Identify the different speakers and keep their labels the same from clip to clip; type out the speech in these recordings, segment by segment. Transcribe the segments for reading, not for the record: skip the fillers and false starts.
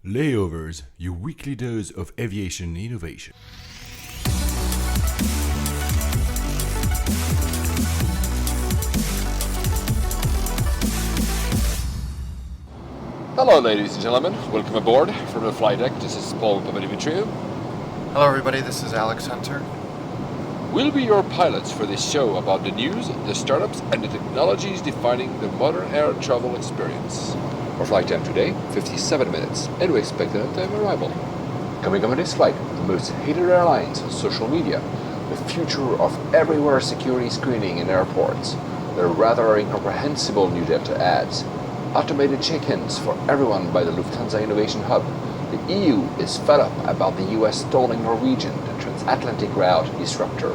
Speaker 1: Layovers, your weekly dose of aviation innovation.
Speaker 2: Hello ladies and gentlemen, welcome aboard from the flight deck. This is Paul Papadimitru.
Speaker 3: Hello everybody, this is Alex Hunter.
Speaker 2: We'll be your pilots for this show about the news, the startups and the technologies defining the modern air travel experience. Our flight time today, 57 minutes, and we expect an on-time arrival. Coming up on this flight, the most hated airlines on social media, the future of everywhere security screening in airports, the rather incomprehensible new data ads, automated check-ins for everyone by the Lufhtansa Innovation Hub. The EU is fed up about the US stalling Norwegian, the transatlantic route disruptor,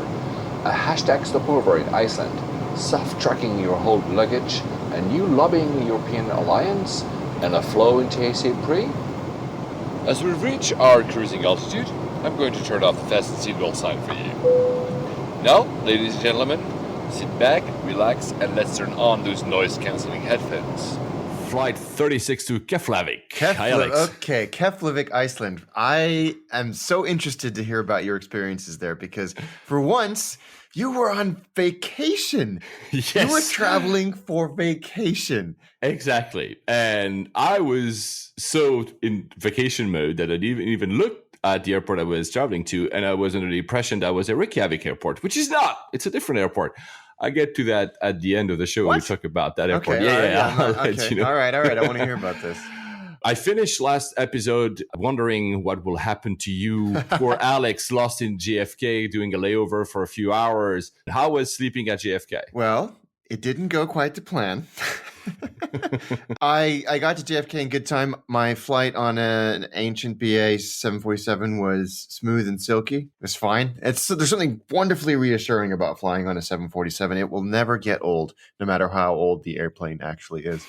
Speaker 2: a hashtag stopover in Iceland, soft tracking your whole luggage, a new lobbying European alliance, and a flaw in TSA Pre. As we reach our cruising altitude, I'm going to turn off the fasten seatbelt sign for you. Now, ladies and gentlemen, sit back, relax, and let's turn on those noise-cancelling headphones.
Speaker 1: Flight 36 to Keflavik. Hi, Alex.
Speaker 3: Okay, Keflavik, Iceland. I am so interested to hear about your experiences there because for once, you were on vacation.
Speaker 1: Yes.
Speaker 3: You were traveling for vacation.
Speaker 1: Exactly. And I was so in vacation mode that I didn't even look at the airport I was traveling to, and I was under the impression that was a Reykjavik airport, which is not. It's a different airport. I get to that at the end of the show. When we talk about that airport.
Speaker 3: Okay,
Speaker 1: Yeah.
Speaker 3: Okay. You know. All right. I want to hear about this.
Speaker 1: I finished last episode wondering what will happen to you. Poor Alex, lost in JFK, doing a layover for a few hours. How was sleeping at JFK?
Speaker 3: Well, it didn't go quite to plan. I got to JFK in good time. My flight on an ancient BA 747 was smooth and silky. It was fine. There's something wonderfully reassuring about flying on a 747. It will never get old, no matter how old the airplane actually is.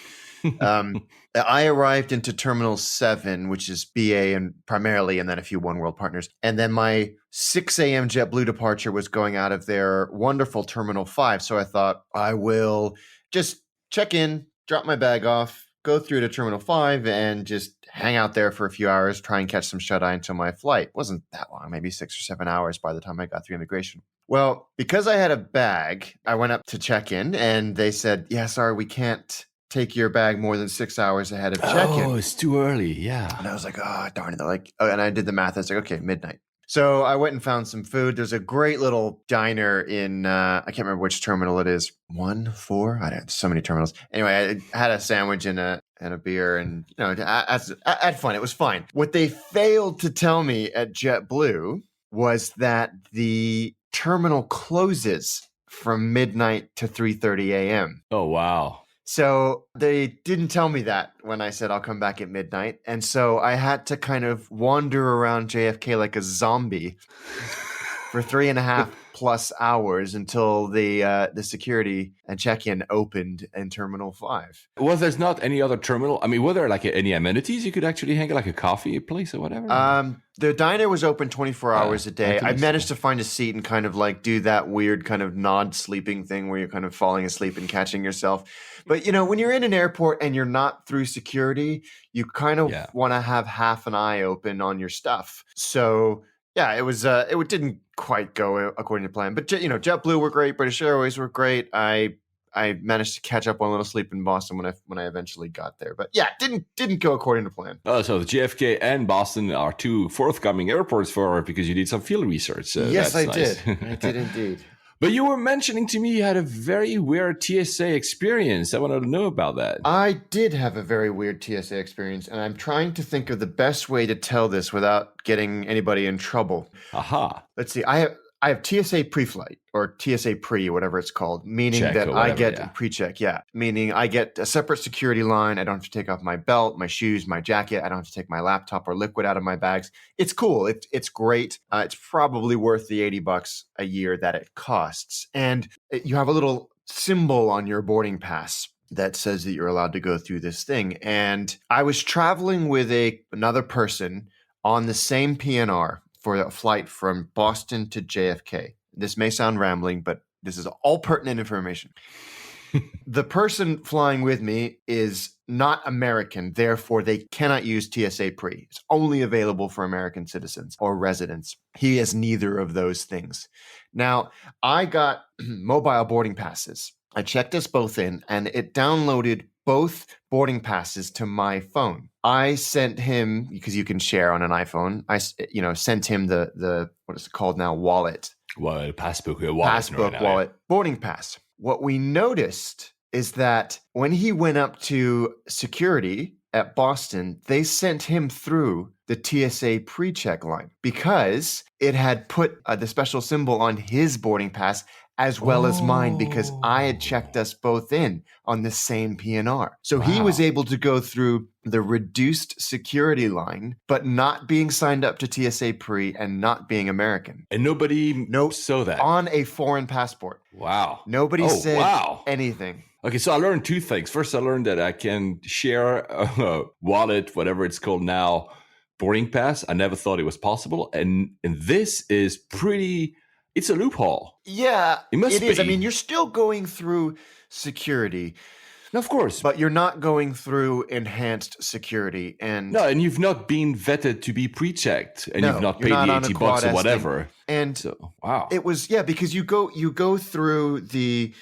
Speaker 3: I arrived into Terminal 7, which is BA and primarily, and then a few One World partners. And then my 6 a.m. JetBlue departure was going out of their wonderful Terminal 5. So I thought I will just check in, drop my bag off, go through to Terminal 5 and just hang out there for a few hours, try and catch some shut-eye until my flight. It wasn't that long, maybe 6 or 7 hours by the time I got through immigration. Well, because I had a bag, I went up to check in and they said, yeah, sorry, we can't take your bag more than 6 hours ahead of check-in.
Speaker 1: Oh, it's too early. Yeah.
Speaker 3: And I was like, oh, darn it. They're like, oh, and I did the math. I was like, okay, midnight. So I went and found some food. There's a great little diner in, I can't remember which terminal it is. 1, 4? I don't know. So many terminals. Anyway, I had a sandwich and a beer and, you know, I had fun. It was fine. What they failed to tell me at JetBlue was that the terminal closes from midnight to 3:30 a.m.
Speaker 1: Oh, wow.
Speaker 3: So they didn't tell me that when I said I'll come back at midnight. And so I had to kind of wander around JFK like a zombie for 3.5 plus hours until the security and check-in opened in Terminal 5.
Speaker 1: Was there not any other terminal? I mean, were there like any amenities you could actually hang out, like a coffee place or whatever?
Speaker 3: The diner was open 24 hours a day. I managed to find a seat and kind of like do that weird kind of nod sleeping thing where you're kind of falling asleep and catching yourself. But, you know, when you're in an airport and you're not through security, you kind of want to have half an eye open on your stuff. So, yeah, it didn't quite go according to plan. But, you know, JetBlue were great. British Airways were great. I managed to catch up on a little sleep in Boston when I eventually got there. But yeah, didn't go according to plan.
Speaker 1: Oh, so the JFK and Boston are two forthcoming airports because you did some field research.
Speaker 3: Yes, I
Speaker 1: nice.
Speaker 3: did. I did indeed.
Speaker 1: But you were mentioning to me you had a very weird TSA experience. I wanted to know about that.
Speaker 3: I did have a very weird TSA experience, and I'm trying to think of the best way to tell this without getting anybody in trouble.
Speaker 1: Aha.
Speaker 3: Let's see. I have TSA pre-flight or TSA pre, whatever it's called, meaning that I get pre-check. Yeah. Meaning I get a separate security line. I don't have to take off my belt, my shoes, my jacket. I don't have to take my laptop or liquid out of my bags. It's cool. It's great. It's probably worth the $80 a year that it costs. And you have a little symbol on your boarding pass that says that you're allowed to go through this thing. And I was traveling with another person on the same PNR for a flight from Boston to JFK. This may sound rambling, but this is all pertinent information. The person flying with me is not American, therefore they cannot use TSA Pre. It's only available for American citizens or residents. He has neither of those things. Now, I got mobile boarding passes. I checked us both in, and it downloaded both boarding passes to my phone. I sent him, because you can share on an iPhone, I sent him the what is it called now, wallet.
Speaker 1: Well, passbook wallet.
Speaker 3: Passbook wallet, boarding pass. What we noticed is that when he went up to security at Boston, they sent him through the TSA pre-check line because it had put the special symbol on his boarding pass as well as mine, because I had checked us both in on the same PNR. So he was able to go through the reduced security line, but not being signed up to TSA Pre and not being American.
Speaker 1: And nobody saw that.
Speaker 3: On a foreign passport.
Speaker 1: Wow.
Speaker 3: Nobody said anything.
Speaker 1: Okay, so I learned two things. First, I learned that I can share a wallet, whatever it's called now, boarding pass. I never thought it was possible. And this is pretty... It's a loophole.
Speaker 3: Yeah,
Speaker 1: it
Speaker 3: is. I mean, you're still going through security.
Speaker 1: Of course.
Speaker 3: But you're not going through enhanced security. And
Speaker 1: you've not been vetted to be pre-checked. And you've not paid the $80 or whatever.
Speaker 3: And
Speaker 1: so, wow.
Speaker 3: It was, because you go through in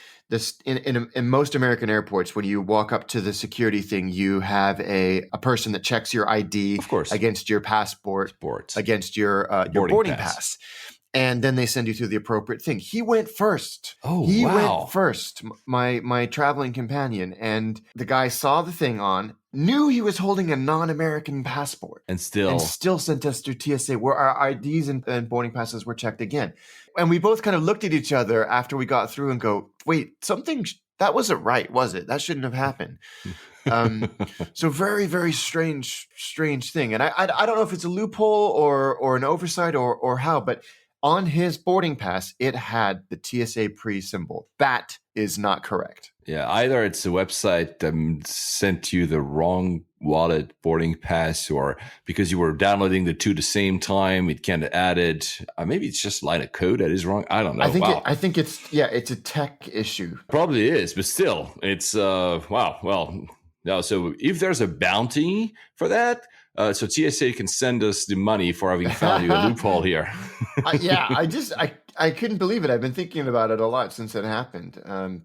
Speaker 3: most American airports, when you walk up to the security thing, you have a person that checks your ID,
Speaker 1: of course,
Speaker 3: against your passport, against your boarding pass. And then they send you through the appropriate thing. He went first. He went first, my traveling companion. And the guy saw the thing on, knew he was holding a non-American passport.
Speaker 1: And still sent
Speaker 3: us through TSA, where our IDs and boarding passes were checked again. And we both kind of looked at each other after we got through and go, wait, that wasn't right, was it? That shouldn't have happened. So very, very strange thing. And I don't know if it's a loophole or an oversight or how, but on his boarding pass, it had the TSA Pre symbol. That is not correct.
Speaker 1: Yeah, either it's a website that sent you the wrong wallet boarding pass, or because you were downloading the two at the same time, it kind of added. Maybe it's just line of code that is wrong. I don't know.
Speaker 3: I think it's a tech issue.
Speaker 1: Probably is, but still, it's wow. Well, no. So if there's a bounty for that. So TSA can send us the money for having found you a loophole here.
Speaker 3: I couldn't believe it. I've been thinking about it a lot since it happened.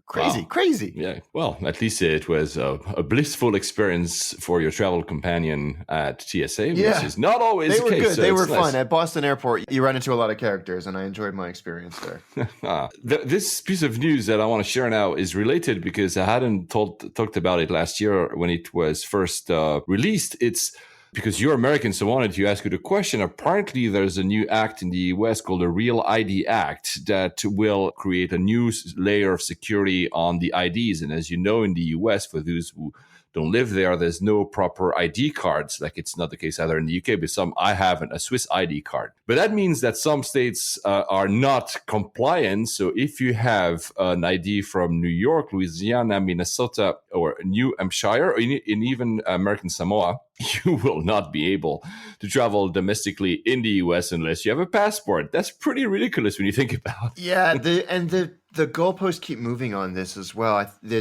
Speaker 3: Crazy.
Speaker 1: Yeah. Well, at least it was a blissful experience for your travel companion at TSA, which is not always the case.
Speaker 3: They were good.
Speaker 1: So
Speaker 3: they were fun. At Boston Airport, you run into a lot of characters, and I enjoyed my experience there.
Speaker 1: This piece of news that I want to share now is related because I hadn't talked about it last year when it was first released. It's because you're American, so I wanted to ask you the question. Apparently, there's a new act in the US called the Real ID Act that will create a new layer of security on the IDs. And as you know, in the US, for those who don't live there, there's no proper ID cards. Like it's not the case either in the UK, but I have a Swiss ID card. But that means that some states are not compliant. So if you have an ID from New York, Louisiana, Minnesota, or New Hampshire, or in even American Samoa, you will not be able to travel domestically in the US unless you have a passport. That's pretty ridiculous when you think about it.
Speaker 3: Yeah, the goalposts keep moving on this as well.
Speaker 1: They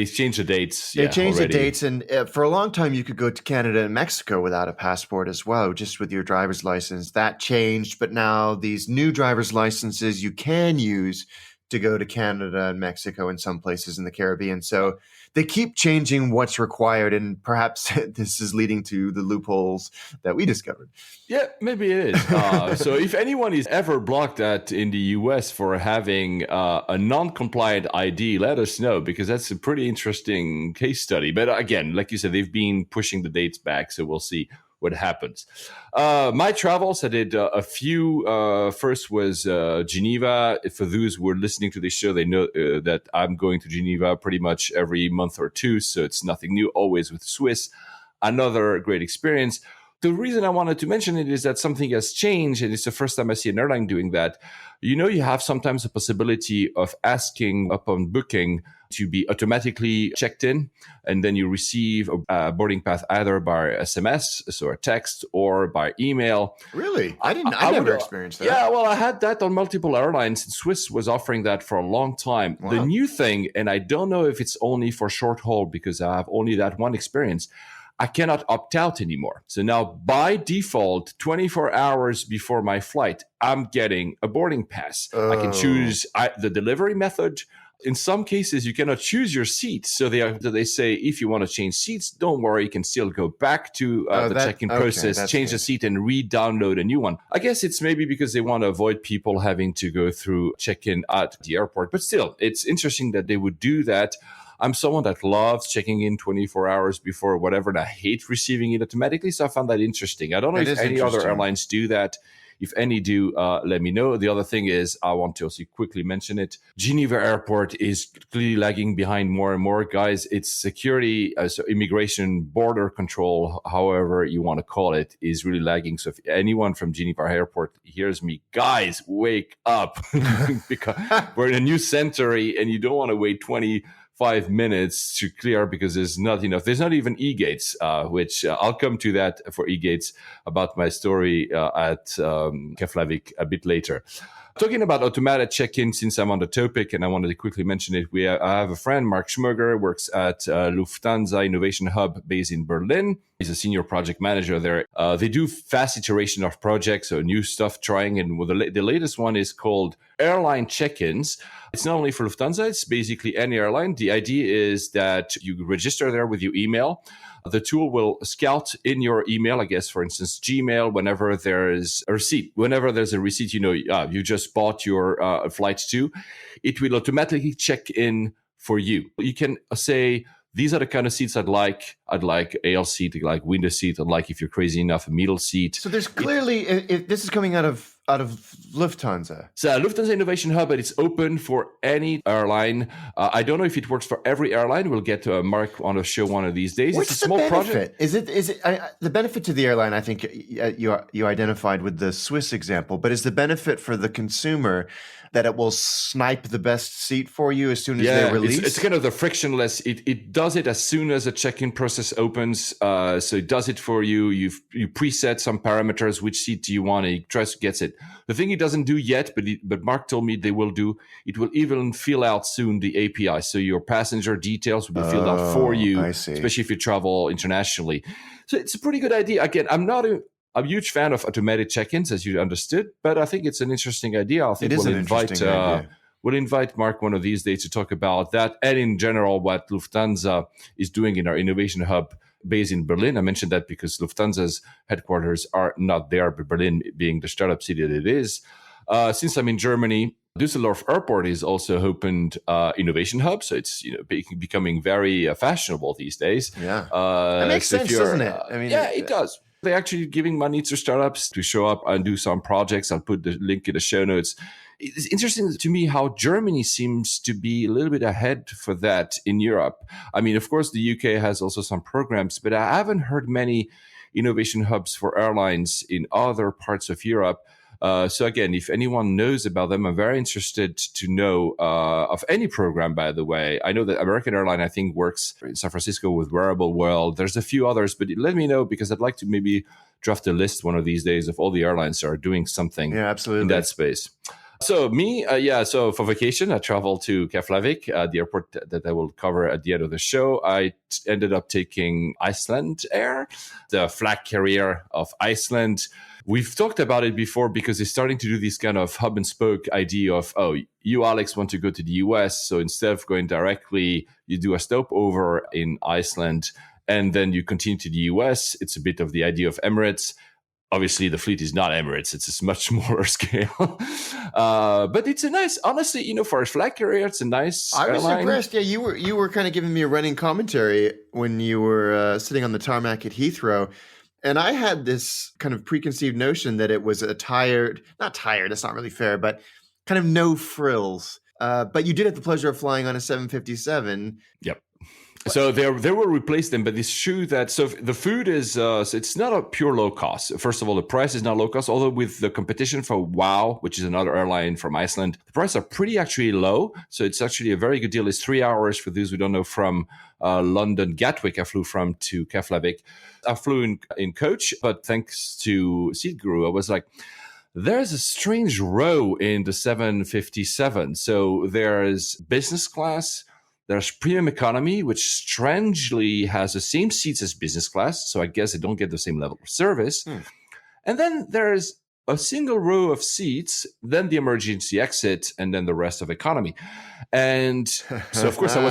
Speaker 1: changed the dates.
Speaker 3: They changed the dates, and for a long time you could go to Canada and Mexico without a passport as well, just with your driver's license. That changed, but now these new driver's licenses you can use to go to Canada and Mexico and some places in the Caribbean. So they keep changing what's required, and perhaps this is leading to the loopholes that we discovered.
Speaker 1: Yeah, maybe it is. So if anyone is ever blocked in the US for having a non-compliant ID, let us know, because that's a pretty interesting case study. But again, like you said, they've been pushing the dates back, so we'll see what happens. My travels, I did a few. First was Geneva. For those who are listening to this show, they know that I'm going to Geneva pretty much every month or two, so it's nothing new, always with Swiss. Another great experience. The reason I wanted to mention it is that something has changed, and it's the first time I see an airline doing that. You know, you have sometimes a possibility of asking upon booking to be automatically checked in, and then you receive a boarding pass either by SMS, so a text, or by email.
Speaker 3: Really? I never experienced that.
Speaker 1: Yeah, well, I had that on multiple airlines. Swiss was offering that for a long time.
Speaker 3: Wow.
Speaker 1: The new thing, and I don't know if it's only for short haul because I have only that one experience, I cannot opt out anymore. So now by default, 24 hours before my flight, I'm getting a boarding pass. I can choose the delivery method. In some cases, you cannot choose your seat. So they say, if you want to change seats, don't worry, you can still go back to the check-in process, change the seat, and re-download a new one. I guess it's maybe because they want to avoid people having to go through check-in at the airport. But still, it's interesting that they would do that. I'm someone that loves checking in 24 hours before whatever, and I hate receiving it automatically. So I found that interesting. I don't know if any other airlines do that. If any do, let me know. The other thing is, I want to also quickly mention it. Geneva Airport is clearly lagging behind more and more. Guys, it's security, so immigration, border control, however you want to call it, is really lagging. So if anyone from Geneva Airport hears me, guys, wake up. Because we're in a new century and you don't want to wait 25 minutes to clear because there's not enough. There's not even e-gates, which I'll come to that for e-gates about my story at Keflavik a bit later. Talking about automated check-in, since I'm on the topic and I wanted to quickly mention it, I have a friend, Mark Schmurger, works at Lufhtansa Innovation Hub based in Berlin. He's a senior project manager there. They do fast iteration of projects, so new stuff trying. And the latest one is called Airline Check-ins. It's not only for Lufthansa, it's basically any airline. The idea is that you register there with your email. The tool will scout in your email, I guess, for instance, Gmail, whenever there is a receipt. Whenever there's a receipt, you just bought your flight to, it will automatically check in for you. You can say, these are the kind of seats I'd like. I'd like AL seat, I'd like window seat, I'd like, if you're crazy enough, a middle seat.
Speaker 3: So there's clearly, if this is coming out of Lufthansa.
Speaker 1: So Lufthansa Innovation Hub, but it's open for any airline. I don't know if it works for every airline. We'll get to Mark on a show one of these days.
Speaker 3: What's
Speaker 1: it's a small
Speaker 3: the benefit?
Speaker 1: project.
Speaker 3: Is it the benefit to the airline? I think you identified with the Swiss example, but is the benefit for the consumer that it will snipe the best seat for you as soon as they release?
Speaker 1: It's kind of the frictionless. It does it as soon as a check-in process opens. So it does it for you. You preset some parameters. Which seat do you want? And it tries to get it. The thing it doesn't do yet, but Mark told me they will do, it will even fill out soon the API. So your passenger details will be filled out for you, especially if you travel internationally. So it's a pretty good idea. Again, I'm not a huge fan of automated check-ins, as you understood, but I think it's an interesting idea. I think we'll invite Mark one of these days to talk about that, and in general, what Lufthansa is doing in our innovation hub based in Berlin. I mentioned that because Lufthansa's headquarters are not there, but Berlin being the startup city that it is. Since I'm in Germany, Düsseldorf Airport is also opened innovation hub, so it's becoming very fashionable these days.
Speaker 3: Yeah, that makes sense, doesn't it? I mean,
Speaker 1: it does. They're actually giving money to startups to show up and do some projects. I'll put the link in the show notes. It's interesting to me how Germany seems to be a little bit ahead for that in Europe. I mean, of course, the UK has also some programs, but I haven't heard many innovation hubs for airlines in other parts of Europe. So again, if anyone knows about them, I'm very interested to know of any program, by the way. I know that American Airlines, I think, works in San Francisco with Wearable World. There's a few others, but let me know because I'd like to maybe draft a list one of these days of all the airlines that are doing something in that space. So me, so for vacation, I traveled to Keflavik, the airport that I will cover at the end of the show. I ended up taking Iceland Air, the flag carrier of Iceland. We've talked about it before because they're starting to do this kind of hub and spoke idea of, you, Alex, want to go to the US. So instead of going directly, you do a stopover in Iceland and then you continue to the US. It's a bit of the idea of Emirates. Obviously, the fleet is not Emirates. It's a much smaller scale. But it's a nice, honestly, for a flag carrier, it's a nice
Speaker 3: I was
Speaker 1: airline.
Speaker 3: impressed. Yeah, you were kind of giving me a running commentary when you were sitting on the tarmac at Heathrow. And I had this kind of preconceived notion that it was not tired, that's not really fair, but kind of no frills. But you did have the pleasure of flying on a 757.
Speaker 1: Yep. So they will replace them, but it's true that the food is so it's not a pure low cost. First of all, the price is not low cost, although with the competition for WOW, which is another airline from Iceland, the prices are pretty actually low. So it's actually a very good deal. It's 3 hours for those who don't know from London Gatwick. I flew from to Keflavik. I flew in coach, but thanks to Seat Guru, I was like, there's a strange row in the 757. So there's business class. There's premium economy, which strangely has the same seats as business class. So I guess they don't get the same level of service. And then there's a single row of seats, then the emergency exit, and then the rest of economy. And so, of course, I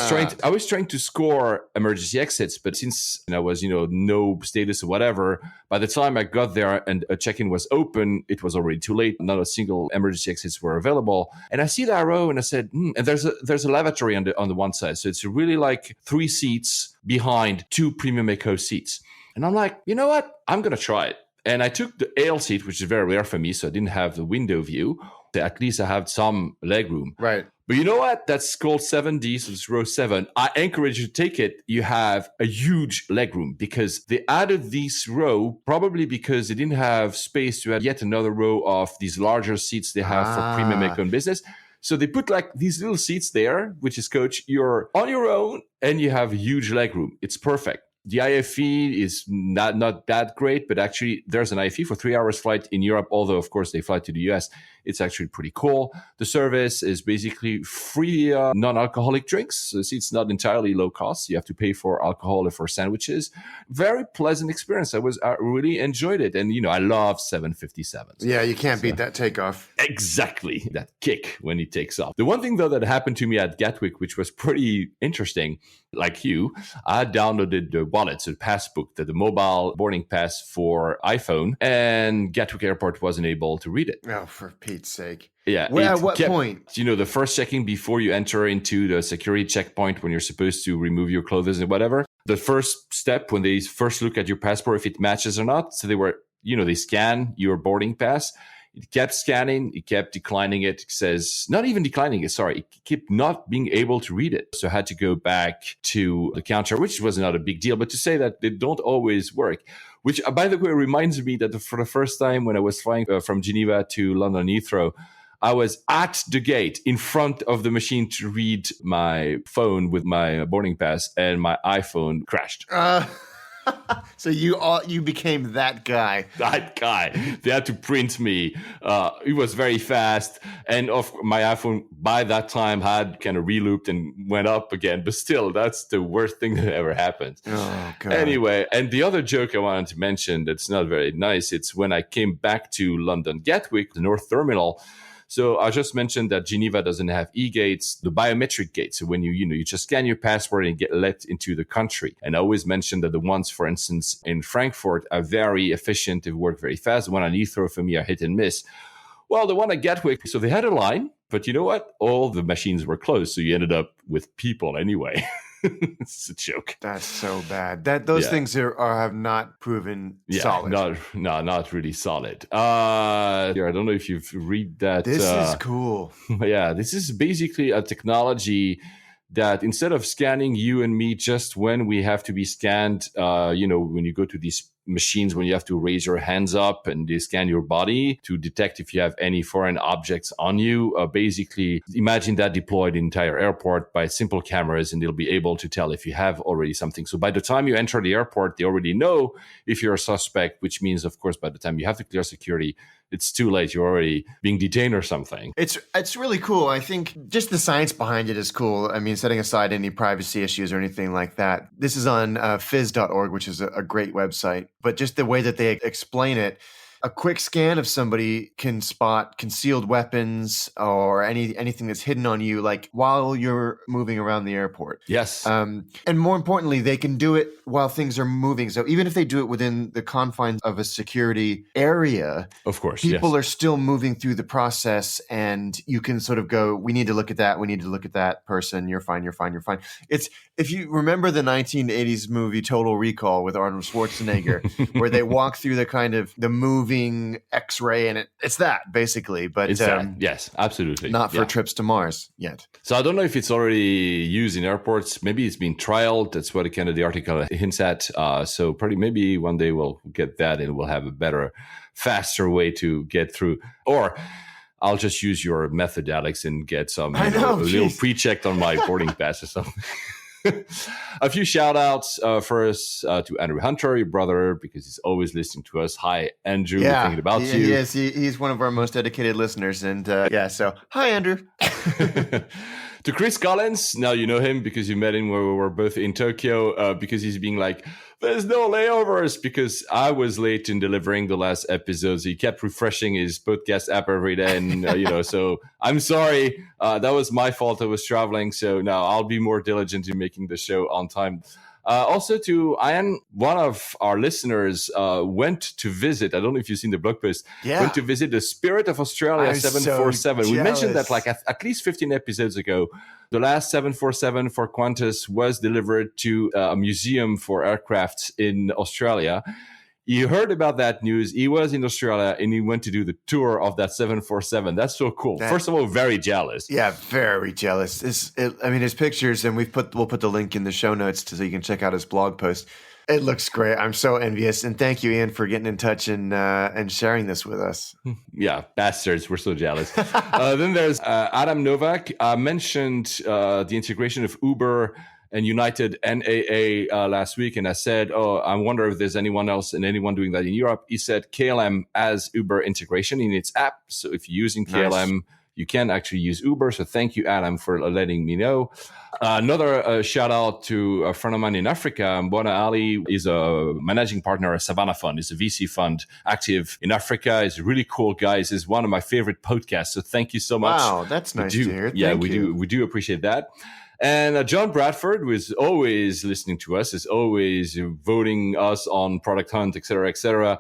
Speaker 1: was trying to score emergency exits, but since I was, no status or whatever, by the time I got there and a check-in was open, it was already too late. Not a single emergency exits were available. And I see that row, and I said, and there's a lavatory on the one side, so it's really like 3 seats behind 2 premium eco seats. And I'm like, you know what? I'm gonna try it. And I took the ale seat, which is very rare for me, so I didn't have the window view. At least I have some leg room.
Speaker 3: Right.
Speaker 1: But you know what? That's called 7D, so it's row 7. I encourage you to take it. You have a huge leg room because they added this row probably because they didn't have space to add yet another row of these larger seats they have for premium eco and business. So they put like these little seats there, which is coach. You're on your own and you have a huge leg room. It's perfect. The IFE is not that great, but actually there's an IFE for 3 hours flight in Europe, although of course they fly to the US. It's actually pretty cool. The service is basically free non-alcoholic drinks. So it's not entirely low cost. You have to pay for alcohol or for sandwiches. Very pleasant experience. I really enjoyed it. And, I love 757s.
Speaker 3: Yeah, you can't beat that takeoff.
Speaker 1: Exactly. That kick when he takes off. The one thing, though, that happened to me at Gatwick, which was pretty interesting, like you, I downloaded the wallet, so the passbook, the mobile boarding pass for iPhone, and Gatwick Airport wasn't able to read it.
Speaker 3: Oh, for Pete's sake.
Speaker 1: Yeah.
Speaker 3: At what point?
Speaker 1: The first checking before you enter into the security checkpoint when you're supposed to remove your clothes and whatever. The first step when they first look at your passport, if it matches or not. So they scan your boarding pass. It kept scanning. It kept declining it. It says, not even declining it, sorry. It kept not being able to read it. So I had to go back to the counter, which was not a big deal. But to say that they don't always work, which, by the way, reminds me that for the first time when I was flying from Geneva to London Heathrow, I was at the gate in front of the machine to read my phone with my boarding pass, and my iPhone crashed.
Speaker 3: So you became that guy.
Speaker 1: That guy. They had to print me. It was very fast. And my iPhone by that time had kind of relooped and went up again. But still, that's the worst thing that ever happened.
Speaker 3: Oh, God.
Speaker 1: Anyway, and the other joke I wanted to mention that's not very nice, it's when I came back to London Gatwick, the North Terminal. So I just mentioned that Geneva doesn't have e-gates, the biometric gates. So when you just scan your passport and get let into the country. And I always mention that the ones, for instance, in Frankfurt are very efficient. They work very fast. The one on Heathrow for me are hit and miss. Well, the one at Gatwick, so they had a line, but you know what? All the machines were closed. So you ended up with people anyway. It's a joke.
Speaker 3: That's so bad. Those things have not proven solid.
Speaker 1: Not really solid. I don't know if you've read that.
Speaker 3: This is cool.
Speaker 1: Yeah, this is basically a technology that instead of scanning you and me just when we have to be scanned, when you go to these machines, when you have to raise your hands up and they scan your body to detect if you have any foreign objects on you. Basically, imagine that deployed in the entire airport by simple cameras, and they'll be able to tell if you have already something. So by the time you enter the airport, they already know if you're a suspect, which means, of course, by the time you have to clear security, it's too late. You're already being detained or something.
Speaker 3: It's really cool. I think just the science behind it is cool. I mean, setting aside any privacy issues or anything like that. This is on phys.org, which is a great website. But just the way that they explain it, a quick scan of somebody can spot concealed weapons or anything that's hidden on you, like while you're moving around the airport.
Speaker 1: Yes.
Speaker 3: And more importantly, they can do it while things are moving. So even if they do it within the confines of a security area,
Speaker 1: of course,
Speaker 3: people are still moving through the process, and you can sort of go, we need to look at that. We need to look at that person. You're fine. You're fine. You're fine. It's, if you remember the 1980s movie Total Recall with Arnold Schwarzenegger, where they walk through the kind of the movie moving X-ray, and it's that basically. But
Speaker 1: It's that. Yes, absolutely.
Speaker 3: Not for trips to Mars yet.
Speaker 1: So I don't know if it's already used in airports. Maybe it's been trialed. That's what the article hints at. So probably maybe one day we'll get that and we'll have a better, faster way to get through. Or I'll just use your method, Alex, and get some a little pre-checked on my boarding pass or something. A few shout outs first to Andrew Hunter, your brother, because he's always listening to us. Hi, Andrew. We're thinking about you.
Speaker 3: Yes, he's one of our most dedicated listeners. And so hi, Andrew.
Speaker 1: To Chris Collins, now you know him because you met him when we were both in Tokyo, because he's being like, there's no layovers, because I was late in delivering the last episodes. He kept refreshing his podcast app every day. And, so I'm sorry. That was my fault. I was traveling. So now I'll be more diligent in making the show on time. Also to Iain, one of our listeners went to visit, I don't know if you've seen the blog post, went to visit the Spirit of Australia 747.
Speaker 3: So
Speaker 1: we mentioned that like at least 15 episodes ago. The last 747 for Qantas was delivered to a museum for aircrafts in Australia. He heard about that news. He was in Australia and he went to do the tour of that 747. That's so cool. First of all, very jealous.
Speaker 3: Yeah, very jealous. His pictures, and we'll put the link in the show notes so you can check out his blog post. It looks great. I'm so envious. And thank you, Iain, for getting in touch and sharing this with us.
Speaker 1: Yeah, bastards. We're so jealous. Then there's Adam Nowek. Mentioned the integration of Uber and United NAA last week. And I said, I wonder if there's anyone else and anyone doing that in Europe. He said KLM has Uber integration in its app. So if you're using KLM, you can actually use Uber. So thank you, Adam, for letting me know. Another shout out to a friend of mine in Africa. Mbwana Ally is a managing partner at Savannah Fund. It's a VC fund active in Africa. He's a really cool guy. He's one of my favorite podcasts. So thank you so much.
Speaker 3: Wow, that's nice to hear.
Speaker 1: We do appreciate that. And Jon Bradford, who is always listening to us, is always voting us on Product Hunt, et cetera,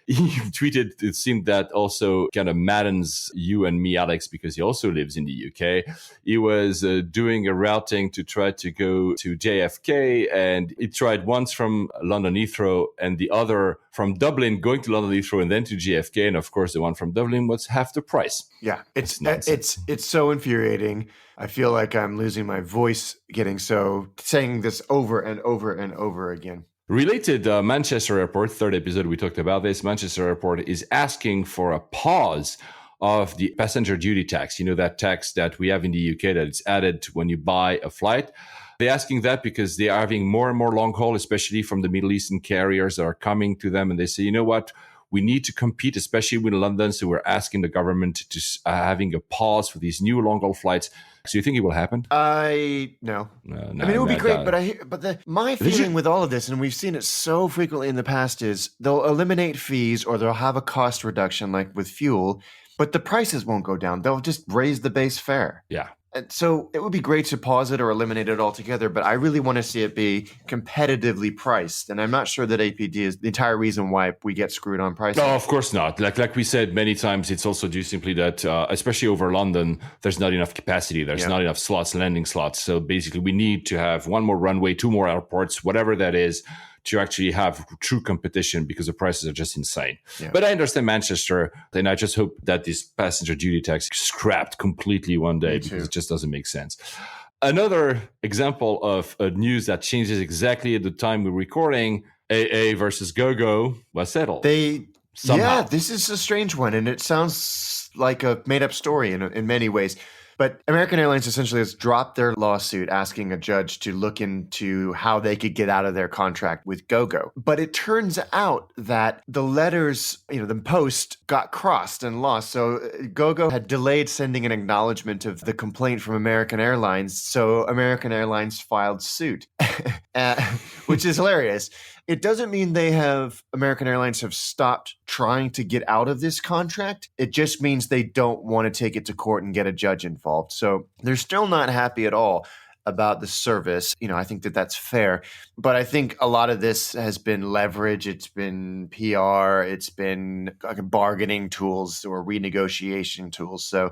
Speaker 1: he tweeted, it seemed that also kind of maddens you and me, Alex, because he also lives in the UK. He was doing a routing to try to go to JFK, and he tried once from London Heathrow and the other from Dublin, going to London Heathrow and then to JFK. And of course, the one from Dublin was half the price.
Speaker 3: Yeah, it's so infuriating. I feel like I'm losing my voice saying this over and over and over again.
Speaker 1: Related, Manchester Airport, third episode, we talked about this. Manchester Airport is asking for a pause of the passenger duty tax. You know, that tax that we have in the UK that is added when you buy a flight. They're asking that because they are having more and more long haul, especially from the Middle Eastern carriers that are coming to them. And they say, you know what? We need to compete, especially with London. So we're asking the government to having a pause for these new long haul flights. So you think it will happen?
Speaker 3: No. It would be great, but my feeling with all of this, and we've seen it so frequently in the past, is they'll eliminate fees or they'll have a cost reduction like with fuel, but the prices won't go down. They'll just raise the base fare.
Speaker 1: Yeah.
Speaker 3: And so it would be great to pause it or eliminate it altogether, but I really want to see it be competitively priced. And I'm not sure that APD is the entire reason why we get screwed on pricing.
Speaker 1: No, of course not. Like we said many times, it's also due simply that, especially over London, there's not enough capacity. There's not enough slots, landing slots. So basically, we need to have one more runway, two more airports, whatever that is, to actually have true competition because the prices are just insane. Yeah. But I understand Manchester, and I just hope that this passenger duty tax is scrapped completely one day because it just doesn't make sense. Another example of news that changes exactly at the time we're recording, AA versus Gogo was settled.
Speaker 3: Yeah, this is a strange one, and it sounds like a made-up story in many ways. But American Airlines essentially has dropped their lawsuit asking a judge to look into how they could get out of their contract with Gogo. But it turns out that the letters, the post got crossed and lost. So Gogo had delayed sending an acknowledgement of the complaint from American Airlines. So American Airlines filed suit, which is hilarious. It doesn't mean American Airlines have stopped trying to get out of this contract. It just means they don't want to take it to court and get a judge involved. So they're still not happy at all about the service. I think that that's fair. But I think a lot of this has been leverage. It's been PR. It's been bargaining tools or renegotiation tools. So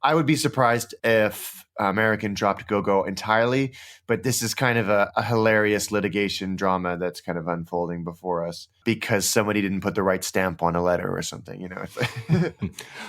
Speaker 3: I would be surprised if American dropped Gogo entirely, but this is kind of a hilarious litigation drama that's kind of unfolding before us because somebody didn't put the right stamp on a letter or something, you know.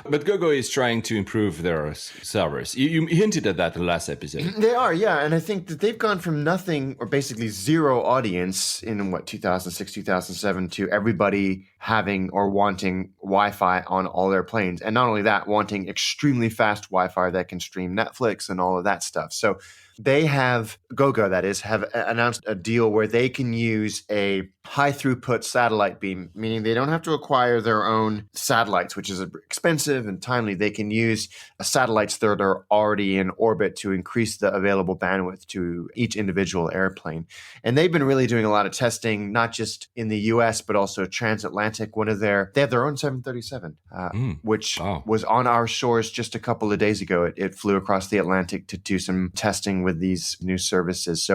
Speaker 1: But Gogo is trying to improve their servers. You hinted at that in the last episode.
Speaker 3: They are, yeah. And I think that they've gone from nothing or basically zero audience in 2006, 2007 to everybody having or wanting Wi-Fi on all their planes. And not only that, wanting extremely fast Wi-Fi that can stream Netflix and all of that stuff. So they have, Gogo that is, have announced a deal where they can use a high throughput satellite beam, meaning they don't have to acquire their own satellites, which is expensive and timely. They can use satellites that are already in orbit to increase the available bandwidth to each individual airplane. And they've been really doing a lot of testing, not just in the US, but also transatlantic. They have their own 737, which was on our shores just a couple of days ago. It flew across the Atlantic to do some testing with these new services.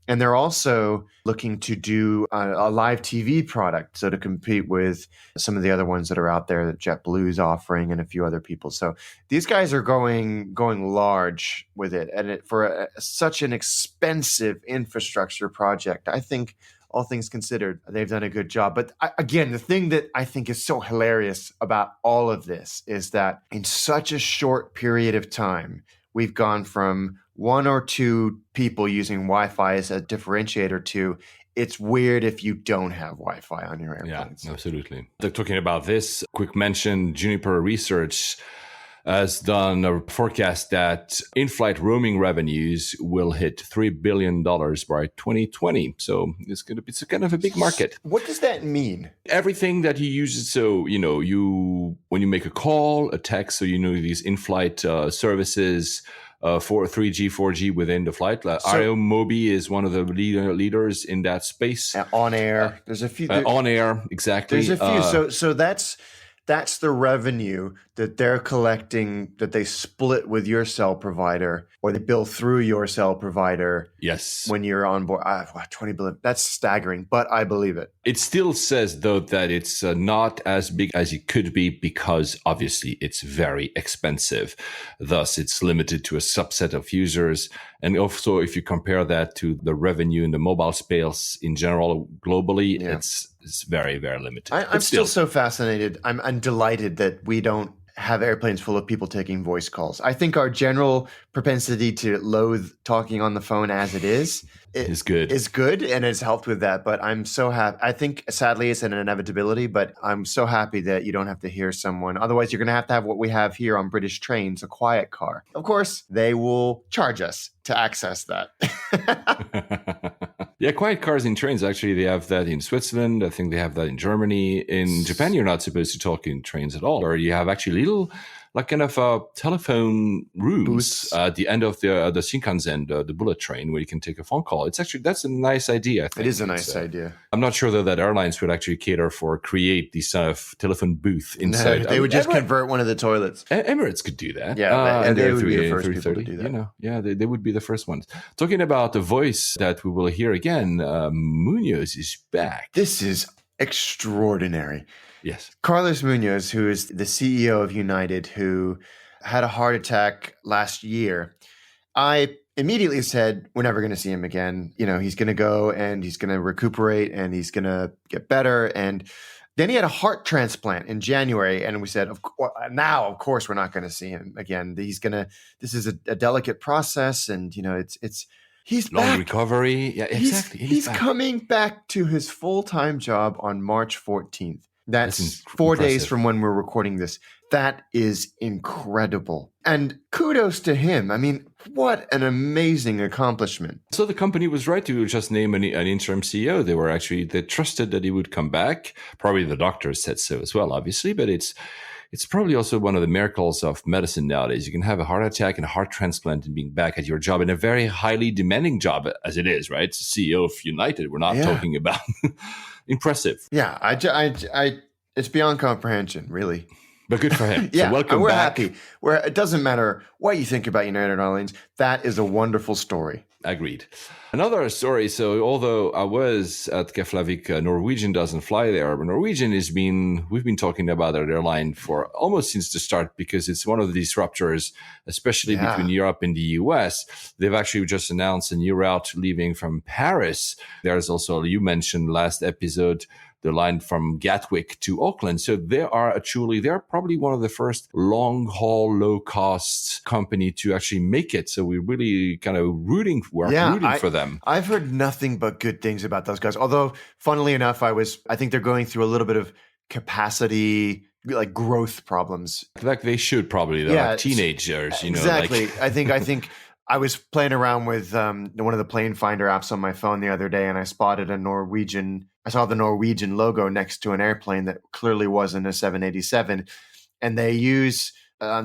Speaker 3: And they're also looking to do a live TV product, so to compete with some of the other ones that are out there that JetBlue is offering and a few other people. So these guys are going large with it. And for such an expensive infrastructure project, I think all things considered, they've done a good job. But again, the thing that I think is so hilarious about all of this is that in such a short period of time, we've gone from one or two people using Wi-Fi as a differentiator to it's weird if you don't have Wi-Fi on your airplanes.
Speaker 1: Yeah, absolutely. They're talking about this. Quick mention, Juniper Research has done a forecast that in-flight roaming revenues will hit $3 billion by 2020. So it's kind of a big market.
Speaker 3: What does that mean?
Speaker 1: Everything that you use. So, when you make a call, a text, so these in-flight services, for 3G, 4G within the flight. IOMobi is one of the leaders in that space.
Speaker 3: On air. There's a few.
Speaker 1: On air, exactly.
Speaker 3: There's a few. So that's the revenue that they're collecting that they split with your cell provider or they bill through your cell provider.
Speaker 1: Yes.
Speaker 3: When you're on board. 20 billion. That's staggering, but I believe it.
Speaker 1: It still says, though, that it's not as big as it could be because obviously it's very expensive. Thus, it's limited to a subset of users. And also, if you compare that to the revenue in the mobile space in general, globally, it's very, very limited.
Speaker 3: I'm still so fascinated. I'm delighted that we don't have airplanes full of people taking voice calls. I think our general propensity to loathe talking on the phone as it is good and it's helped with that. But I'm so happy. I think sadly it's an inevitability, but I'm so happy that you don't have to hear someone. Otherwise, you're going to have what we have here on British trains, a quiet car. Of course, they will charge us to access that.
Speaker 1: Yeah, quiet cars in trains, actually, they have that in Switzerland. I think they have that in Germany. In Japan, you're not supposed to talk in trains at all. Or you have actually little, like kind of telephone rooms
Speaker 3: Booths.
Speaker 1: At the end of the Shinkansen, the bullet train, where you can take a phone call. That's a nice idea, I think.
Speaker 3: It is a nice idea.
Speaker 1: I'm not sure, though, that airlines would actually create these sort of telephone booth inside.
Speaker 3: No, they would just convert one of the toilets.
Speaker 1: Emirates could do that.
Speaker 3: Yeah, and they would be the first people to do that.
Speaker 1: They would be the first ones. Talking about the voice that we will hear again, Munoz is back.
Speaker 3: This is extraordinary.
Speaker 1: Yes.
Speaker 3: Carlos Munoz, who is the CEO of United, who had a heart attack last year, I immediately said, we're never going to see him again. He's going to go and he's going to recuperate and he's going to get better. And then he had a heart transplant in January. And we said, of course, we're not going to see him again. This is a delicate process. And, he's
Speaker 1: long
Speaker 3: back.
Speaker 1: Recovery. Yeah, exactly.
Speaker 3: He's coming back to his full-time job on March 14th. That's 4 days from when we're recording this. That is incredible. And kudos to him. I mean, what an amazing accomplishment.
Speaker 1: So the company was right to just name an interim CEO. They trusted that he would come back. Probably the doctors said so as well, obviously, but it's probably also one of the miracles of medicine nowadays. You can have a heart attack and a heart transplant and being back at your job in a very highly demanding job as it is, right? It's the CEO of United. We're not talking about impressive.
Speaker 3: Yeah, it's beyond comprehension, really.
Speaker 1: But good for him.
Speaker 3: Yeah,
Speaker 1: so welcome
Speaker 3: we're
Speaker 1: back.
Speaker 3: happy. It doesn't matter what you think about United Airlines. That is a wonderful story.
Speaker 1: Agreed. Another story. So although I was at Keflavik, Norwegian doesn't fly there, but Norwegian we've been talking about their airline for almost since the start because it's one of the disruptors, especially between Europe and the US. They've actually just announced a new route leaving from Paris. There's also, you mentioned last episode, the line from Gatwick to Auckland. So they're probably one of the first long haul, low cost company to actually make it. So we're really kind of rooting for them.
Speaker 3: I've heard nothing but good things about those guys. Although, funnily enough, I think they're going through a little bit of capacity, like growth problems.
Speaker 1: Like they should probably, they're like teenagers,
Speaker 3: Exactly. I think I was playing around with one of the plane finder apps on my phone the other day, and I spotted I saw the Norwegian logo next to an airplane that clearly wasn't a 787. And they use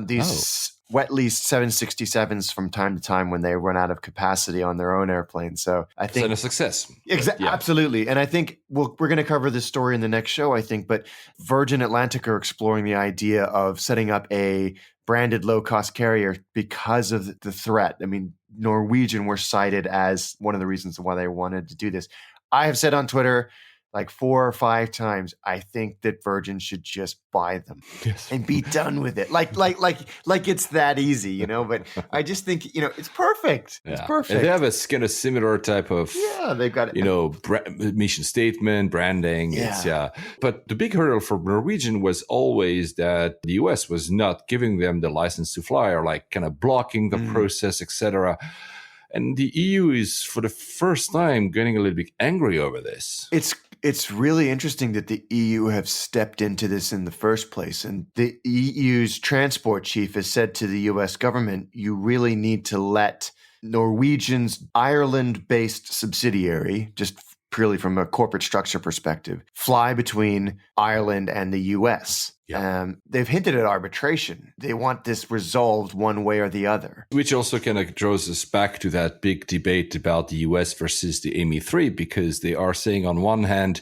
Speaker 3: these wet leased 767s from time to time when they run out of capacity on their own airplane. So I think
Speaker 1: it's a success.
Speaker 3: Absolutely. And I think we're going to cover this story in the next show, I think. But Virgin Atlantic are exploring the idea of setting up a branded low-cost carrier because of the threat. I mean, Norwegian were cited as one of the reasons why they wanted to do this. I have said on Twitter like 4 or 5 times, I think that Virgin should just buy them and be done with it. Like it's that easy, But I just think, it's perfect. Yeah. It's perfect.
Speaker 1: And they have a kind of similar type of,
Speaker 3: they've got
Speaker 1: mission statement, branding.
Speaker 3: Yeah.
Speaker 1: But the big hurdle for Norwegian was always that the US was not giving them the license to fly or like kind of blocking the process, etc. And the EU is, for the first time, getting a little bit angry over this.
Speaker 3: It's really interesting that the EU have stepped into this in the first place. And the EU's transport chief has said to the US government, you really need to let Norwegian's Ireland-based subsidiary, just purely from a corporate structure perspective, fly between Ireland and the US. Yeah. They've hinted at arbitration. They want this resolved one way or the other.
Speaker 1: Which also kind of draws us back to that big debate about the US versus the ME3, because they are saying on one hand,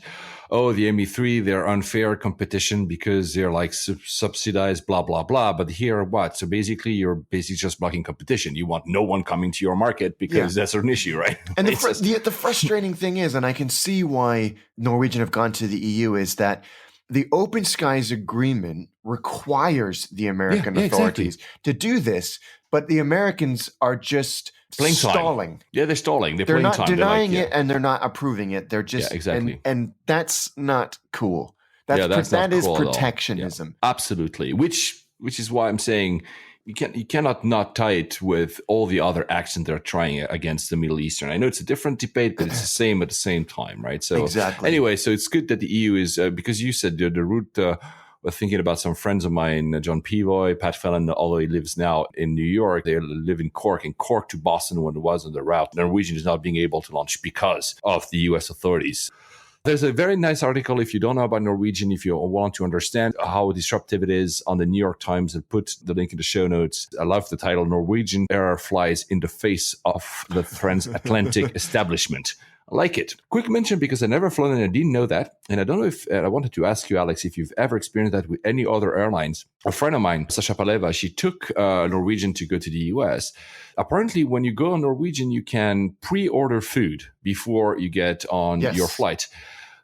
Speaker 1: the ME3, they're unfair competition because they're like subsidized, blah, blah, blah. But here, what? So basically, you're just blocking competition. You want no one coming to your market because that's an issue, right?
Speaker 3: And the frustrating thing is, and I can see why Norwegian have gone to the EU, is that the Open Skies Agreement requires the American authorities to do this, but the Americans are just stalling.
Speaker 1: Time. Yeah, they're stalling.
Speaker 3: They're not denying it, and they're not approving it. They're just and that's not cool. That is protectionism.
Speaker 1: Yeah. Absolutely. Which is why I'm saying you cannot not tie it with all the other actions they're trying against the Middle Eastern. I know it's a different debate, but it's the same at the same time, right? So anyway, so it's good that the EU is because you said the route. We're thinking about some friends of mine, John Pivoy, Pat Fallon, although he lives now in New York. They live in Cork to Boston when it was on the route. Norwegian is not being able to launch because of the US authorities. There's a very nice article, if you don't know about Norwegian, if you want to understand how disruptive it is, on the New York Times. I'll put the link in the show notes. I love the title, Norwegian Air Flies in the Face of the Transatlantic Establishment. I like it. Quick mention, because I never flown and I didn't know that. And I don't know if I wanted to ask you, Alex, if you've ever experienced that with any other airlines. A friend of mine, Sasha Paleeva, she took Norwegian to go to the US. Apparently, when you go on Norwegian, you can pre-order food before you get on your flight.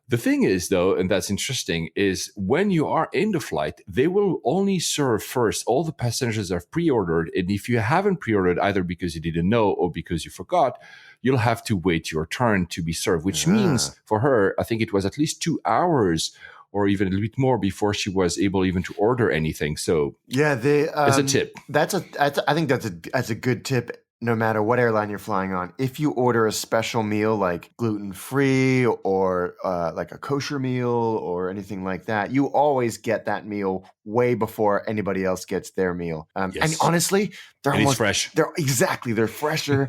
Speaker 1: The thing is, though, and that's interesting, is when you are in the flight, they will only serve first all the passengers that have pre-ordered. And if you haven't pre-ordered, either because you didn't know or because you forgot, you'll have to wait your turn to be served, which means for her, I think it was at least 2 hours or even a little bit more before she was able even to order anything. So it's a tip.
Speaker 3: I think that's a good tip. No matter what airline you're flying on, if you order a special meal like gluten-free or like a kosher meal or anything like that, you always get that meal way before anybody else gets their meal. And honestly, they're almost
Speaker 1: fresh.
Speaker 3: They're fresher.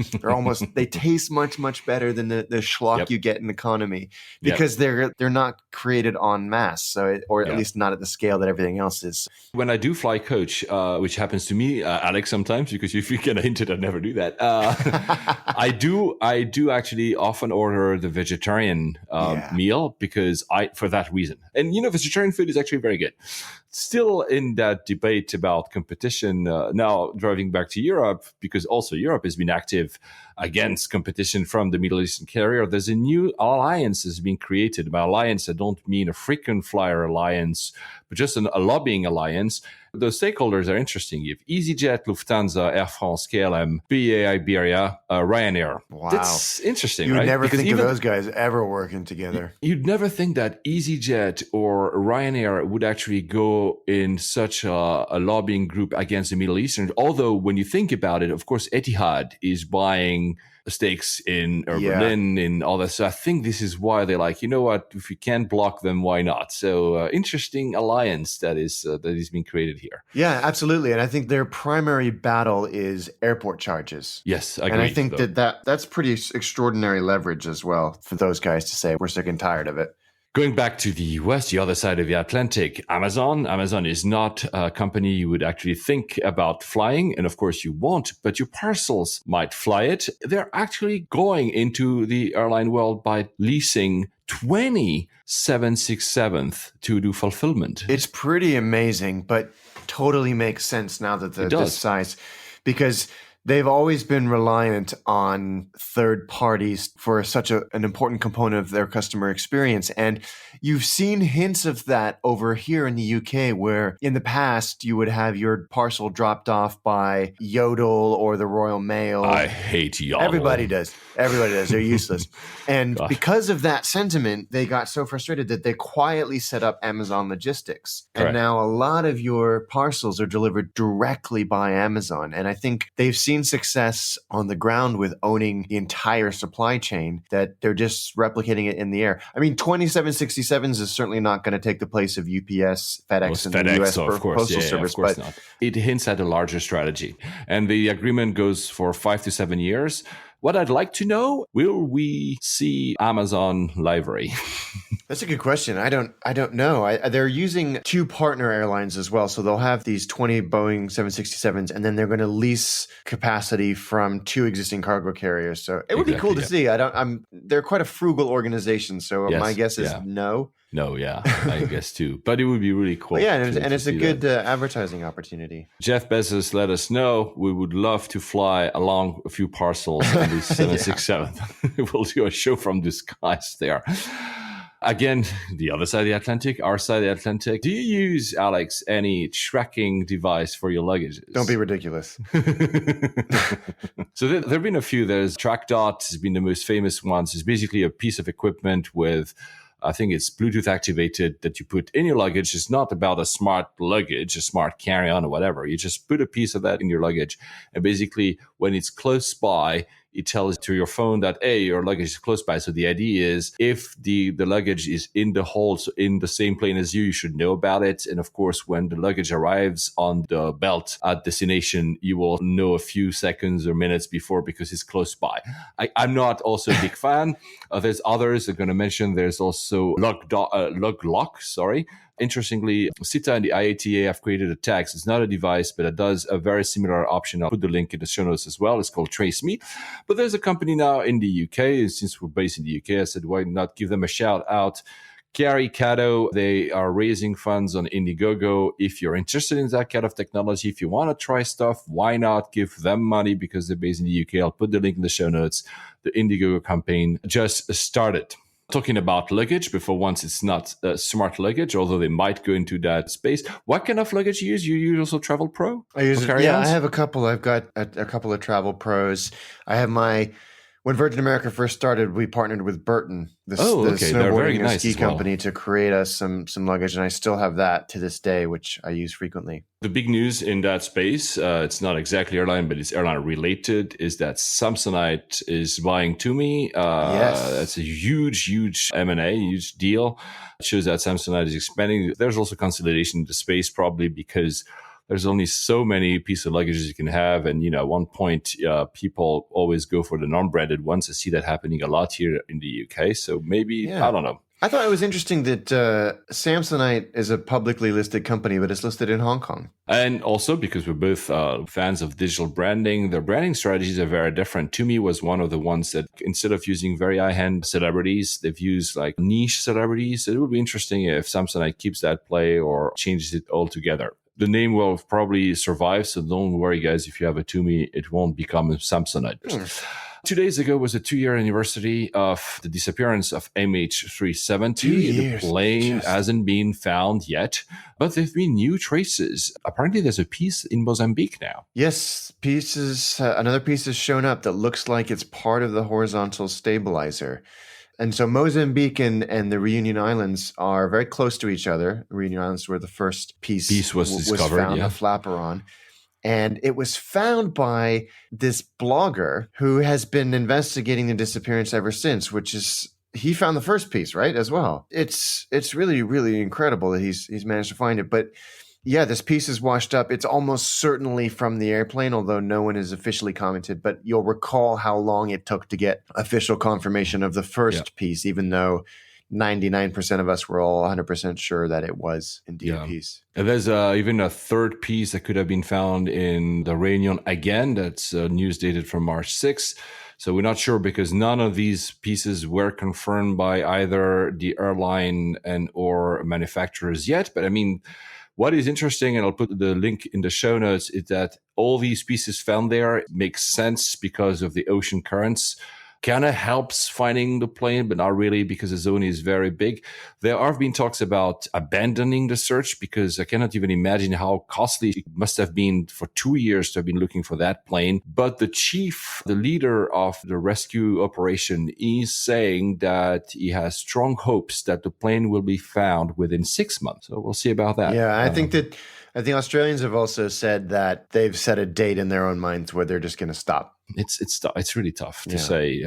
Speaker 3: They taste much, much better than the schlock you get in economy because they're not created en masse, at least not at the scale that everything else is.
Speaker 1: When I do fly coach, which happens to me, Alex, sometimes, because if you kind of hinted, I never do that. I do actually often order the vegetarian meal for that reason. And vegetarian food is actually very good. Still in that debate about competition, now driving back to Europe, because also Europe has been active against competition from the Middle Eastern carrier. There's a new alliance that's been created. By alliance, I don't mean a frequent flyer alliance, but just a lobbying alliance. The stakeholders are interesting. You have EasyJet, Lufthansa, Air France, KLM, BA, Iberia, Ryanair.
Speaker 3: Wow.
Speaker 1: That's interesting,
Speaker 4: You would
Speaker 1: right?
Speaker 4: never
Speaker 1: Because
Speaker 4: think of
Speaker 1: even
Speaker 4: those guys ever working together.
Speaker 1: you'd never think that EasyJet or Ryanair would actually go in such a lobbying group against the Middle Eastern. Although when you think about it, of course, Etihad is buying stakes in Berlin and all that. So I think this is why they're like, you know what, if you can't block them, why not? So interesting alliance that is being created here.
Speaker 3: Yeah, absolutely. And I think their primary battle is airport charges.
Speaker 1: Yes, agreed.
Speaker 3: And I think that's pretty extraordinary leverage as well for those guys to say, we're sick and tired of it.
Speaker 1: Going back to the US, the other side of the Atlantic, Amazon. Amazon is not a company you would actually think about flying. And of course you won't, but your parcels might fly it. They're actually going into the airline world by leasing 20 767s to do fulfillment.
Speaker 3: It's pretty amazing, but totally makes sense now that they're this size, because they've always been reliant on third parties for such an important component of their customer experience. And you've seen hints of that over here in the UK, where in the past you would have your parcel dropped off by Yodel or the Royal Mail.
Speaker 1: I hate Yodel.
Speaker 3: Everybody does. They're useless. And because of that sentiment, they got so frustrated that they quietly set up Amazon Logistics.
Speaker 1: Correct.
Speaker 3: And now a lot of your parcels are delivered directly by Amazon. And I think they've seen success on the ground with owning the entire supply chain, that they're just replicating it in the air. I mean, 2767s is certainly not going to take the place of UPS, FedEx, and the US Postal Service, but
Speaker 1: not. It hints at a larger strategy. And the agreement goes for 5 to 7 years. What I'd like to know, will we see Amazon livery?
Speaker 3: That's a good question. I don't know. They're using 2 partner airlines as well. So they'll have these 20 Boeing 767s, and then they're going to lease capacity from 2 existing cargo carriers. So it would be cool to see. They're quite a frugal organization. So my guess is no.
Speaker 1: No, yeah, I guess too. But it would be really cool.
Speaker 3: Well, yeah, and it's a good advertising opportunity.
Speaker 1: Jeff Bezos let us know. We would love to fly along a few parcels on the 767. We'll do a show from the skies there. Again, the other side of the Atlantic, our side of the Atlantic. Do you use, Alex, any tracking device for your luggage?
Speaker 3: Don't be ridiculous.
Speaker 1: So there have been a few. There's TrackDot has been the most famous ones. It's basically a piece of equipment with, I think it's Bluetooth activated, that you put in your luggage. It's not about a smart luggage, a smart carry-on or whatever. You just put a piece of that in your luggage. And basically, when it's close by, it tells to your phone that, hey, your luggage is close by. So the idea is if the luggage is in the hold, so in the same plane as you, you should know about it. And of course, when the luggage arrives on the belt at destination, you will know a few seconds or minutes before because it's close by. I'm not also a big fan. There's others I'm going to mention. There's also LugLock. Interestingly, CITA and the IATA have created a tax. It's not a device, but it does a very similar option. I'll put the link in the show notes as well. It's called Trace Me. But there's a company now in the UK. Since we're based in the UK, I said, why not give them a shout out? Carrie Cato, they are raising funds on Indiegogo. If you're interested in that kind of technology, if you want to try stuff, why not give them money because they're based in the UK? I'll put the link in the show notes. The Indiegogo campaign just started. Talking about luggage, but for once it's not smart luggage, although they might go into that space. What kind of luggage you use? You use also Travel Pro?
Speaker 3: I have a couple. I've got a couple of Travel Pros. I have when Virgin America first started, we partnered with Burton, the snowboarding and ski company, to create us some luggage, and I still have that to this day, which I use frequently.
Speaker 1: The big news in that space, it's not exactly airline, but it's airline related, is that Samsonite is buying Tumi.
Speaker 3: Yes.
Speaker 1: That's a huge M&A, huge deal. It shows that Samsonite is expanding. There's also consolidation in the space, probably because there's only so many pieces of luggage you can have. And, at one point, people always go for the non-branded ones. I see that happening a lot here in the UK. So maybe, I don't know.
Speaker 3: I thought it was interesting that Samsonite is a publicly listed company, but it's listed in Hong Kong.
Speaker 1: And also because we're both fans of digital branding, their branding strategies are very different. Tumi was one of the ones that instead of using very high-end celebrities, they've used like niche celebrities. It would be interesting if Samsonite keeps that play or changes it altogether. The name will probably survive, so don't worry, guys. If you have a Tumi, it won't become a Samsonite. 2 days ago was a 2-year anniversary of the disappearance of MH370.
Speaker 3: 2 years.
Speaker 1: The plane hasn't been found yet, but there have been new traces. Apparently, there's a piece in Mozambique now.
Speaker 3: Yes, another piece has shown up that looks like it's part of the horizontal stabilizer. And so Mozambique and the Reunion Islands are very close to each other. Reunion Islands where the first piece was discovered, found, a flaperon. And it was found by this blogger who has been investigating the disappearance ever since, which is, he found the first piece, right, as well. It's really, really incredible that he's managed to find it. But yeah, this piece is washed up. It's almost certainly from the airplane, although no one has officially commented. But you'll recall how long it took to get official confirmation of the first piece, even though 99% of us were all 100% sure that it was indeed a piece.
Speaker 1: And there's even a third piece that could have been found in the Réunion again. That's news dated from March 6th. So we're not sure because none of these pieces were confirmed by either the airline and or manufacturers yet. But I mean, what is interesting, and I'll put the link in the show notes, is that all these pieces found there make sense because of the ocean currents. Kind of helps finding the plane, but not really because the zone is very big. There have been talks about abandoning the search because I cannot even imagine how costly it must have been for 2 years to have been looking for that plane. But the chief, the leader of the rescue operation, is saying that he has strong hopes that the plane will be found within 6 months. So we'll see about that.
Speaker 3: Yeah, I think Australians have also said that they've set a date in their own minds where they're just going to stop.
Speaker 1: It's really tough to say.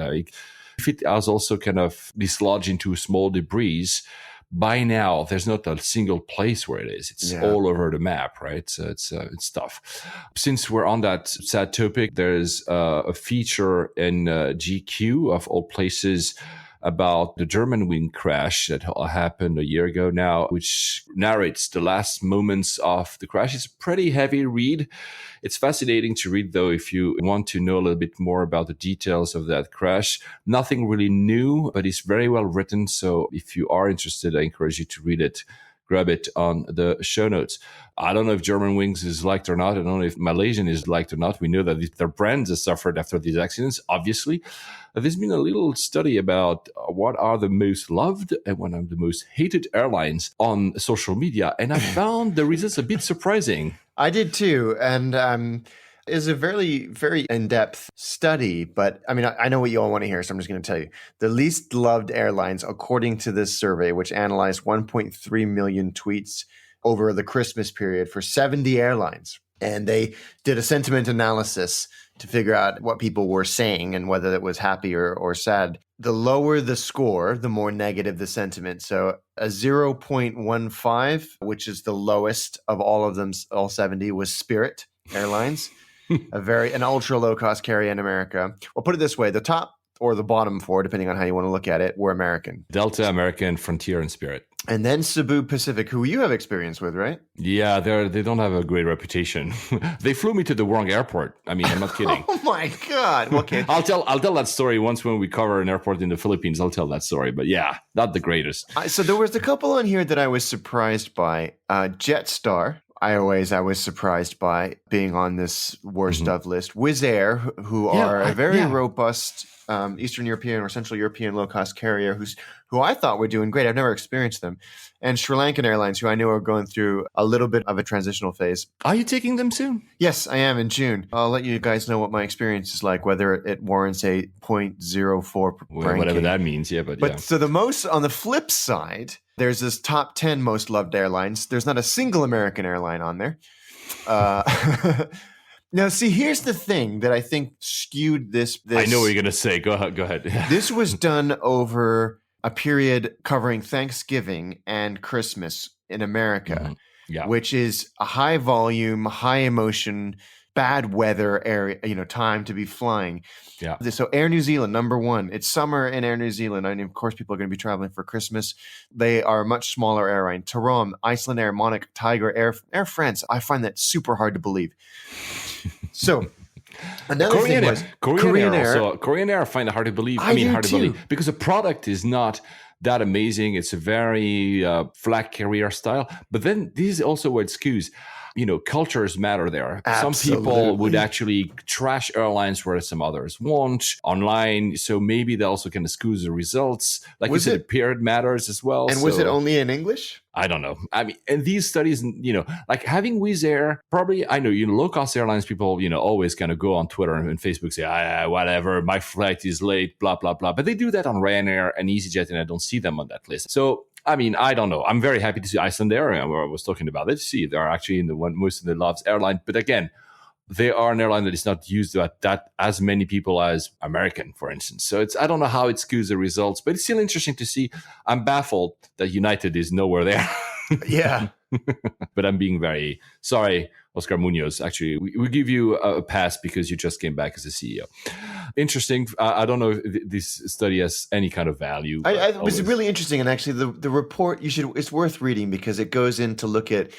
Speaker 1: If it has also kind of dislodged into small debris, by now there's not a single place where it is. It's all over the map, right? So it's tough. Since we're on that sad topic, there's a feature in GQ of all places about the German wing crash that happened a year ago now, which narrates the last moments of the crash. It's a pretty heavy read. It's fascinating to read, though, if you want to know a little bit more about the details of that crash. Nothing really new, but it's very well written. So if you are interested, I encourage you to read it. Grab it on the show notes. I don't know if German Wings is liked or not. I don't know if Malaysian is liked or not. We know that their brands have suffered after these accidents, obviously. There's been a little study about what are the most loved and one of the most hated airlines on social media. And I found the results a bit surprising.
Speaker 3: I did too. And is a very, very in-depth study, but I mean, I know what you all want to hear, so I'm just going to tell you. The least loved airlines, according to this survey, which analyzed 1.3 million tweets over the Christmas period for 70 airlines. And they did a sentiment analysis to figure out what people were saying and whether it was happy or sad. The lower the score, the more negative the sentiment. So a 0.15, which is the lowest of all of them, all 70, was Spirit Airlines. An ultra low cost carrier in America. Well, put it this way: the top or the bottom four, depending on how you want to look at it, were American.
Speaker 1: Delta, American, Frontier, and Spirit.
Speaker 3: And then Cebu Pacific, who you have experience with, right?
Speaker 1: Yeah, they don't have a great reputation. They flew me to the wrong airport. I mean, I'm not kidding.
Speaker 3: Oh my God! Okay,
Speaker 1: I'll tell that story once when we cover an airport in the Philippines. I'll tell that story, but yeah, not the greatest.
Speaker 3: So there was a couple on here that I was surprised by. Jetstar. I was surprised by being on this worst of list. Wizz Air, who are a very robust Eastern European or Central European low-cost carrier who I thought were doing great. I've never experienced them. And Sri Lankan Airlines, who I know are going through a little bit of a transitional phase.
Speaker 1: Are you taking them soon?
Speaker 3: Yes, I am in June. I'll let you guys know what my experience is like, whether it warrants a 0.04 ranking.
Speaker 1: Whatever that means, yeah. But
Speaker 3: So the most, on the flip side, there's this top 10 most loved airlines. There's not a single American airline on there. Now, see, here's the thing that I think skewed this.
Speaker 1: I know what you're going to say. Go ahead.
Speaker 3: This was done over a period covering Thanksgiving and Christmas in America, which is a high volume, high emotion bad weather area, time to be flying.
Speaker 1: Yeah.
Speaker 3: So Air New Zealand, number one. It's summer in Air New Zealand. And of course, people are going to be traveling for Christmas. They are a much smaller airline. Tarom, Iceland Air, Monarch, Tiger, Air France. I find that super hard to believe. So another
Speaker 1: Korean
Speaker 3: thing was
Speaker 1: Korean Air. Korean Air I find it hard to believe.
Speaker 3: I do
Speaker 1: hard to
Speaker 3: too.
Speaker 1: believe because the product is not that amazing. It's a very flag carrier style. But then this is also where it skews. Cultures matter there.
Speaker 3: Absolutely.
Speaker 1: Some people would actually trash airlines, whereas some others won't online. So maybe they also can skew the results. Like you said, the period matters as well.
Speaker 3: And was it only in English?
Speaker 1: I don't know. I mean, and these studies, like having Wizz Air, probably, I know, low-cost airlines people, always kind of go on Twitter and Facebook, say, whatever, my flight is late, blah, blah, blah. But they do that on Ryanair and EasyJet, and I don't see them on that list. So, I mean, I don't know. I'm very happy to see Iceland Air, where I was talking about it. See, they're actually in the one most of the loves airline. But again, they are an airline that is not used to that as many people as American, for instance. So I don't know how it skews the results, but it's still interesting to see. I'm baffled that United is nowhere there.
Speaker 3: Yeah.
Speaker 1: But I'm being very sorry, Oscar Munoz. Actually, we give you a pass because you just came back as a CEO. Interesting. I don't know if this study has any kind of value.
Speaker 3: It was really interesting. And actually, the report, it's worth reading because it goes in to look at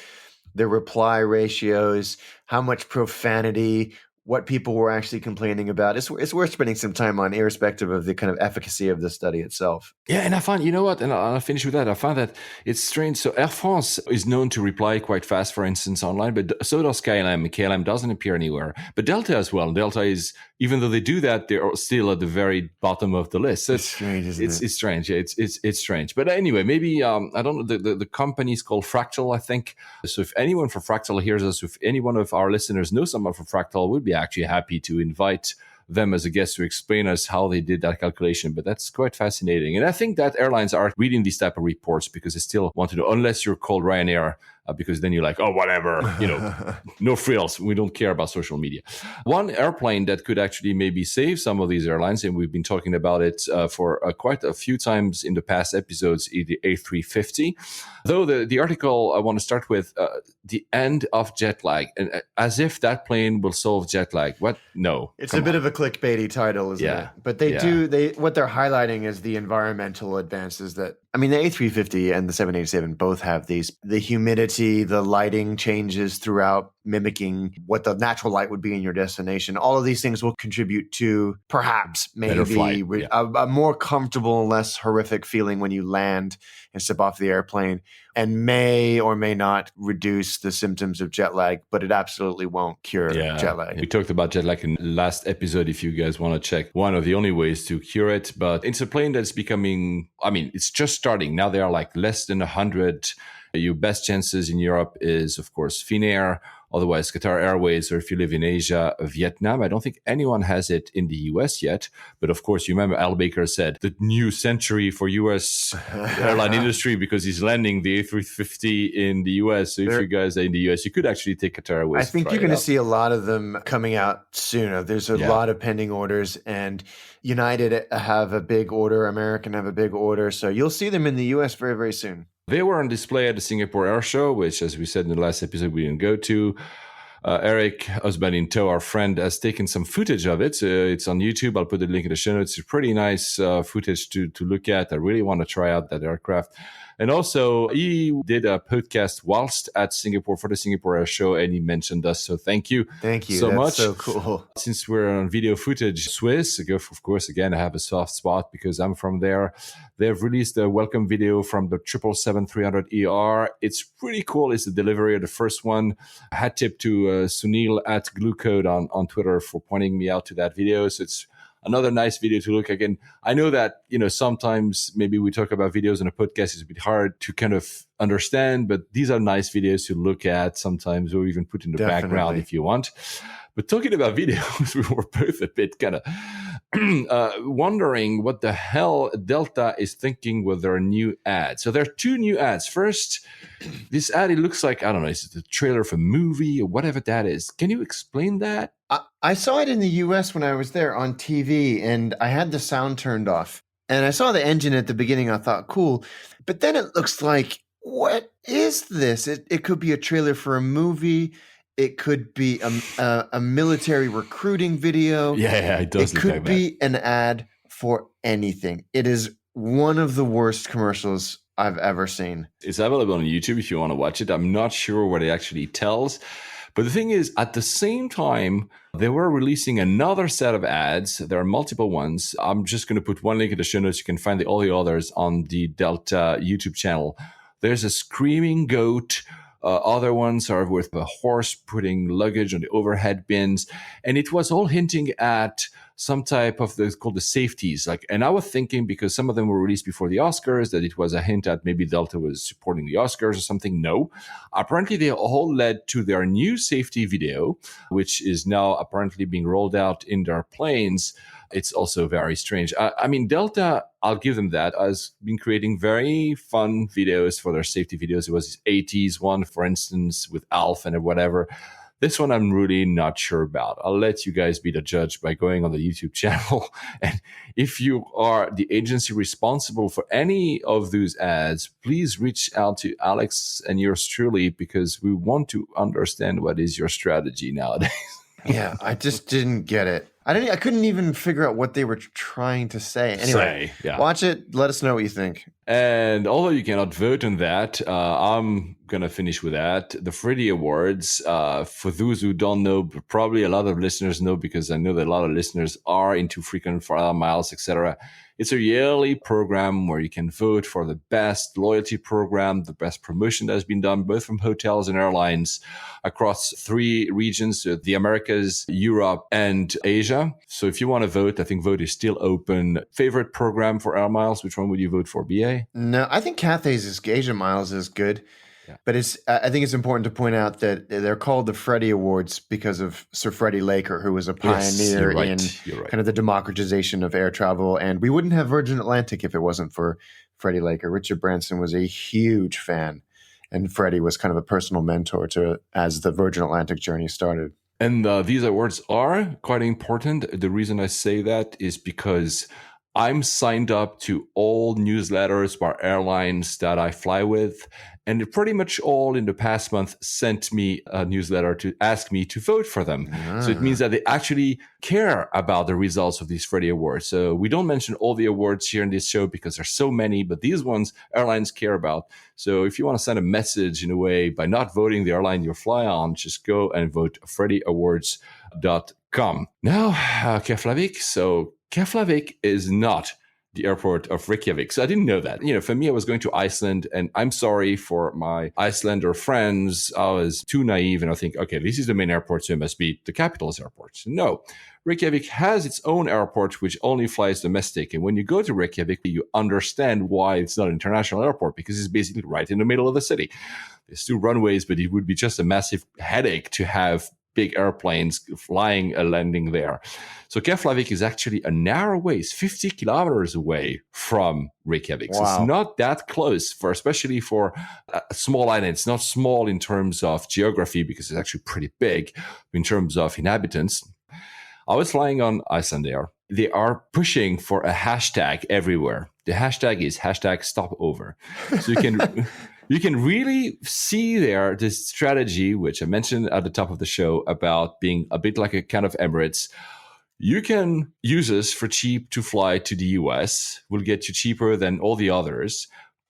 Speaker 3: the reply ratios, how much profanity, what people were actually complaining about. It's worth spending some time on, irrespective of the kind of efficacy of the study itself.
Speaker 1: Yeah, and I find, and I'll finish with that. I found that it's strange. So Air France is known to reply quite fast, for instance, online, but so does KLM. KLM doesn't appear anywhere. But Delta as well. Delta is, even though they do that, they're still at the very bottom of the list. So
Speaker 3: it's strange, isn't it?
Speaker 1: It's strange. Yeah, it's strange. But anyway, maybe, I don't know, the company is called Fractal, I think. So if anyone from Fractal hears us, if any one of our listeners knows someone from Fractal, we'd be actually happy to invite them as a guest to explain us how they did that calculation. But that's quite fascinating. And I think that airlines are reading these type of reports because they still want to know, unless you're called Ryanair, because then you're like, oh, whatever, no frills. We don't care about social media. One airplane that could actually maybe save some of these airlines, and we've been talking about it for quite a few times in the past episodes, is the A350. Though the article I want to start with, the end of jet lag, and as if that plane will solve jet lag. What? No.
Speaker 3: It's a bit of a clickbaity title, isn't it? But what they're highlighting is the environmental advances that, I mean, the A350 and the 787 both have these, the humidity, the lighting changes throughout, mimicking what the natural light would be in your destination. All of these things will contribute to perhaps maybe a more comfortable, less horrific feeling when you land and step off the airplane, and may or may not reduce the symptoms of jet lag, but it absolutely won't cure jet lag.
Speaker 1: We talked about jet lag in the last episode if you guys want to check. One of the only ways to cure it, but it's a plane that's becoming, I mean, it's just starting. Now there are like less than 100. Your best chances in Europe is, of course, Finnair, otherwise Qatar Airways, or if you live in Asia, Vietnam. I don't think anyone has it in the US yet. But of course, you remember Al Baker said the new century for US airline industry because he's landing the A350 in the US. So if you guys are in the US, you could actually take Qatar Airways.
Speaker 3: I think you're going to see a lot of them coming out sooner. There's a lot of pending orders, and United have a big order, American have a big order. So you'll see them in the US very, very soon.
Speaker 1: They were on display at the Singapore Air Show, which, as we said in the last episode, we didn't go to. Eric, husband in tow, our friend, has taken some footage of it. It's on YouTube. I'll put the link in the show notes. It's pretty nice footage to look at. I really want to try out that aircraft. And also, he did a podcast whilst at Singapore for the Singapore Air Show, and he mentioned us. So thank you.
Speaker 3: Thank you
Speaker 1: so
Speaker 3: That's
Speaker 1: much.
Speaker 3: So cool.
Speaker 1: Since we're on video footage, Swiss, of course, again, I have a soft spot because I'm from there. They've released a welcome video from the 777-300ER. It's pretty cool. It's the delivery of the first one. Hat tip to Sunil at Glucode on Twitter for pointing me out to that video. So it's another nice video to look again. I know that, sometimes maybe we talk about videos on a podcast. It's a bit hard to kind of understand, but these are nice videos to look at sometimes, or even put in the background if you want. But talking about videos, we were both a bit kind of wondering what the hell Delta is thinking with their new ad. So there are two new ads. First, this ad, it looks like, I don't know, is it the trailer of a movie or whatever that is? Can you explain that?
Speaker 3: I saw it in the US when I was there on TV, and I had the sound turned off. And I saw the engine at the beginning. I thought, cool. But then it looks like, what is this? It could be a trailer for a movie. It could be a military recruiting video.
Speaker 1: Yeah, it does.
Speaker 3: It could be an ad for anything. It is one of the worst commercials I've ever seen.
Speaker 1: It's available on YouTube if you want to watch it. I'm not sure what it actually tells. But the thing is, at the same time, they were releasing another set of ads. There are multiple ones. I'm just going to put one link in the show notes. You can find all the others on the Delta YouTube channel. There's a screaming goat. Other ones are with a horse putting luggage on the overhead bins. And it was all hinting at some type of called the safeties. And I was thinking, because some of them were released before the Oscars, that it was a hint at maybe Delta was supporting the Oscars or something. No. Apparently, they all led to their new safety video, which is now apparently being rolled out in their planes. It's also very strange. I mean, Delta, I'll give them that, has been creating very fun videos for their safety videos. It was this 80s one, for instance, with Alf and whatever. This one I'm really not sure about. I'll let you guys be the judge by going on the YouTube channel. And if you are the agency responsible for any of those ads, please reach out to Alex and yours truly, because we want to understand what is your strategy nowadays.
Speaker 3: Yeah, I just didn't get it. I couldn't even figure out what they were trying to say. Anyway, watch it. Let us know what you think.
Speaker 1: And although you cannot vote on that, I'm going to finish with that. The Freddie Awards, for those who don't know, probably a lot of listeners know, because I know that a lot of listeners are into frequent flyer miles, etc. It's a yearly program where you can vote for the best loyalty program, the best promotion that has been done, both from hotels and airlines across 3 regions, the Americas, Europe, and Asia. So if you want to vote, I think vote is still open. Favorite program for Air Miles, which one would you vote for, BA?
Speaker 3: No, I think Cathay's Asia Miles is good. Yeah. But I think it's important to point out that they're called the Freddie Awards because of Sir Freddie Laker, who was a pioneer in kind of the democratization of air travel. And we wouldn't have Virgin Atlantic if it wasn't for Freddie Laker. Richard Branson was a huge fan, and Freddie was kind of a personal mentor as the Virgin Atlantic journey started.
Speaker 1: And these awards are quite important. The reason I say that is because I'm signed up to all newsletters by airlines that I fly with, and pretty much all in the past month sent me a newsletter to ask me to vote for them. So it means that they actually care about the results of these Freddie Awards. So we don't mention all the awards here in this show because there's so many, but these ones airlines care about. So if you want to send a message in a way by not voting the airline you fly on, just go and vote freddieawards.com. Now, Keflavik. So Keflavik is not the airport of Reykjavik. So I didn't know that. For me, I was going to Iceland, and I'm sorry for my Icelander friends. I was too naive, and I think, okay, this is the main airport, so it must be the capital's airport. No, Reykjavik has its own airport, which only flies domestic. And when you go to Reykjavik, you understand why it's not an international airport, because it's basically right in the middle of the city. There's 2 runways, but it would be just a massive headache to have big airplanes flying a landing there. So Keflavik is actually a narrow ways, 50 kilometers away from Reykjavik. Wow. So it's not that close, especially for a small island. It's not small in terms of geography because it's actually pretty big in terms of inhabitants. I was flying on Icelandair. They are pushing for a hashtag everywhere. The hashtag is #stopover. So you can... You can really see there this strategy, which I mentioned at the top of the show, about being a bit like a kind of Emirates. You can use us for cheap to fly to the US. We'll get you cheaper than all the others.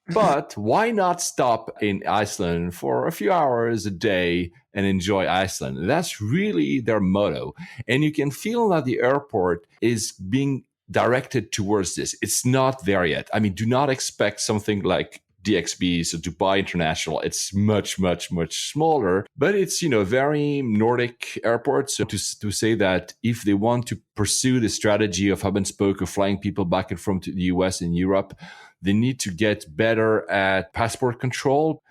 Speaker 1: But why not stop in Iceland for a few hours a day and enjoy Iceland? That's really their motto. And you can feel that the airport is being directed towards this. It's not there yet. I mean, do not expect something like DXB, so Dubai International. It's much, much, much smaller, but it's, very Nordic airport. So to say that if they want to pursue the strategy of hub and spoke of flying people back and from to the US and Europe, they need to get better at passport control.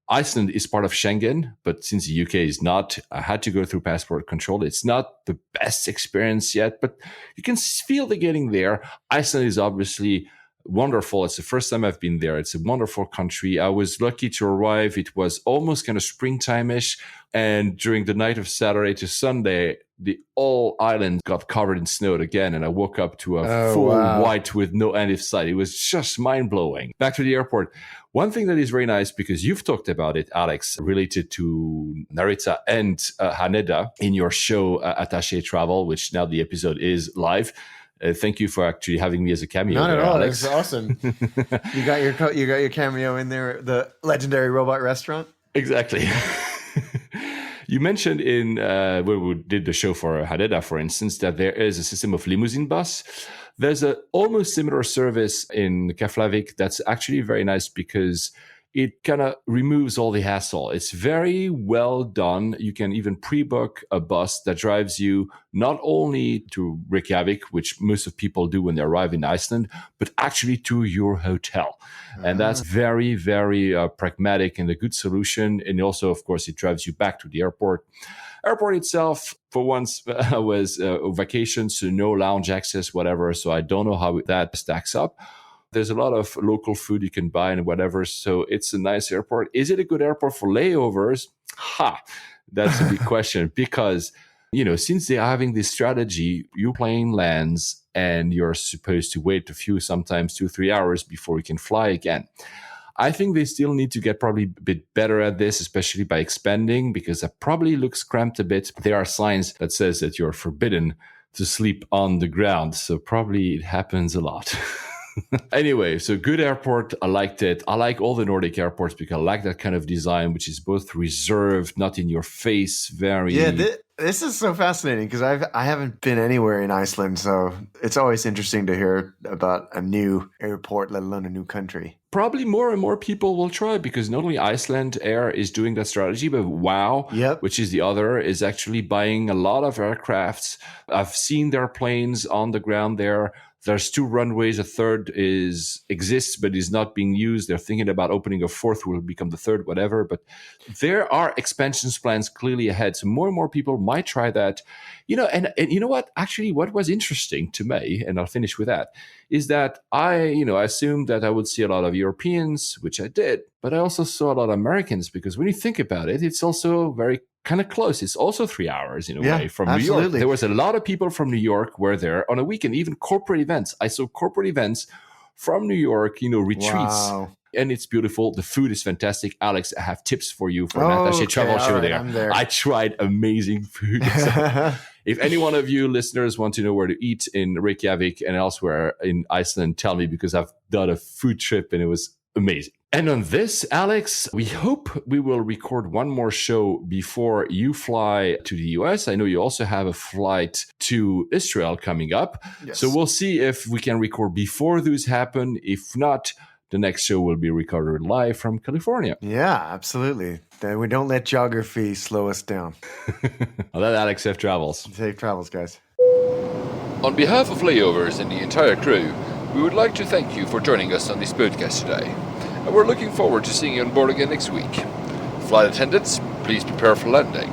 Speaker 1: Iceland is part of Schengen, but since the UK is not, I had to go through passport control. It's not the best experience yet, but you can feel they're getting there. Iceland is obviously wonderful. It's the first time I've been there. It's a wonderful country. I was lucky to arrive. It was almost kind of springtime-ish. And during the night of Saturday to Sunday, the whole island got covered in snow again. And I woke up to a full white with no end in sight. It was just mind-blowing. Back to the airport. One thing that is very nice, because you've talked about it, Alex, related to Narita and Haneda in your show, Attaché Travel, which now the episode is live. Thank you for actually having me as a cameo.
Speaker 3: Not
Speaker 1: there,
Speaker 3: at all.
Speaker 1: Alex.
Speaker 3: It's awesome. You got your cameo in there, the legendary robot restaurant.
Speaker 1: Exactly. You mentioned in when we did the show for Haneda, for instance, that there is a system of limousine bus. There's a almost similar service in Keflavik that's actually very nice because it kind of removes all the hassle. It's very well done. You can even pre-book a bus that drives you not only to Reykjavik, which most of people do when they arrive in Iceland, but actually to your hotel. And that's very, very pragmatic and a good solution. And also, of course, it drives you back to the airport. Airport itself, for once, was vacation, so no lounge access, whatever. So I don't know how that stacks up. There's a lot of local food you can buy and whatever. So it's a nice airport. Is it a good airport for layovers? That's a big question. Because, since they're having this strategy, your plane lands and you're supposed to wait sometimes 2-3 hours before you can fly again. I think they still need to get probably a bit better at this, especially by expanding, because it probably looks cramped a bit. There are signs that says that you're forbidden to sleep on the ground. So probably it happens a lot. Anyway, so good airport. I liked it. I like all the Nordic airports because I like that kind of design, which is both reserved, not in your face, very...
Speaker 4: Yeah, this is so fascinating because I haven't been anywhere in Iceland, so it's always interesting to hear about a new airport, let alone a new country.
Speaker 1: Probably more and more people will try because not only Iceland Air is doing that strategy, but WOW, which is the other, is actually buying a lot of aircrafts. I've seen their planes on the ground there. There's 2 runways. A third exists, but is not being used. They're thinking about opening a fourth, will become the third, whatever. But there are expansion plans clearly ahead. So more and more people might try that. And you know what? Actually, what was interesting to me, and I'll finish with that, is that I assumed that I would see a lot of Europeans, which I did, but I also saw a lot of Americans because when you think about it, it's also very kind of close. It's also 3 hours in a way from New York. There was a lot of people from New York were there on a weekend, even corporate events. I saw corporate events from New York, retreats. Wow. And it's beautiful. The food is fantastic. Alex, I have tips for you for an attaché travel show there. I tried amazing food. So if any one of you listeners want to know where to eat in Reykjavik and elsewhere in Iceland, tell me because I've done a food trip and it was amazing. And on this, Alex, we hope we will record one more show before you fly to the US. I know you also have a flight to Israel coming up. Yes. So we'll see if we can record before those happen. If not, the next show will be recorded live from California.
Speaker 4: Yeah, absolutely. We don't let geography slow us down.
Speaker 1: I'll let Alex safe travels.
Speaker 4: Safe travels, guys.
Speaker 2: On behalf of Layovers and the entire crew, we would like to thank you for joining us on this podcast today. And we're looking forward to seeing you on board again next week. Flight attendants, please prepare for landing.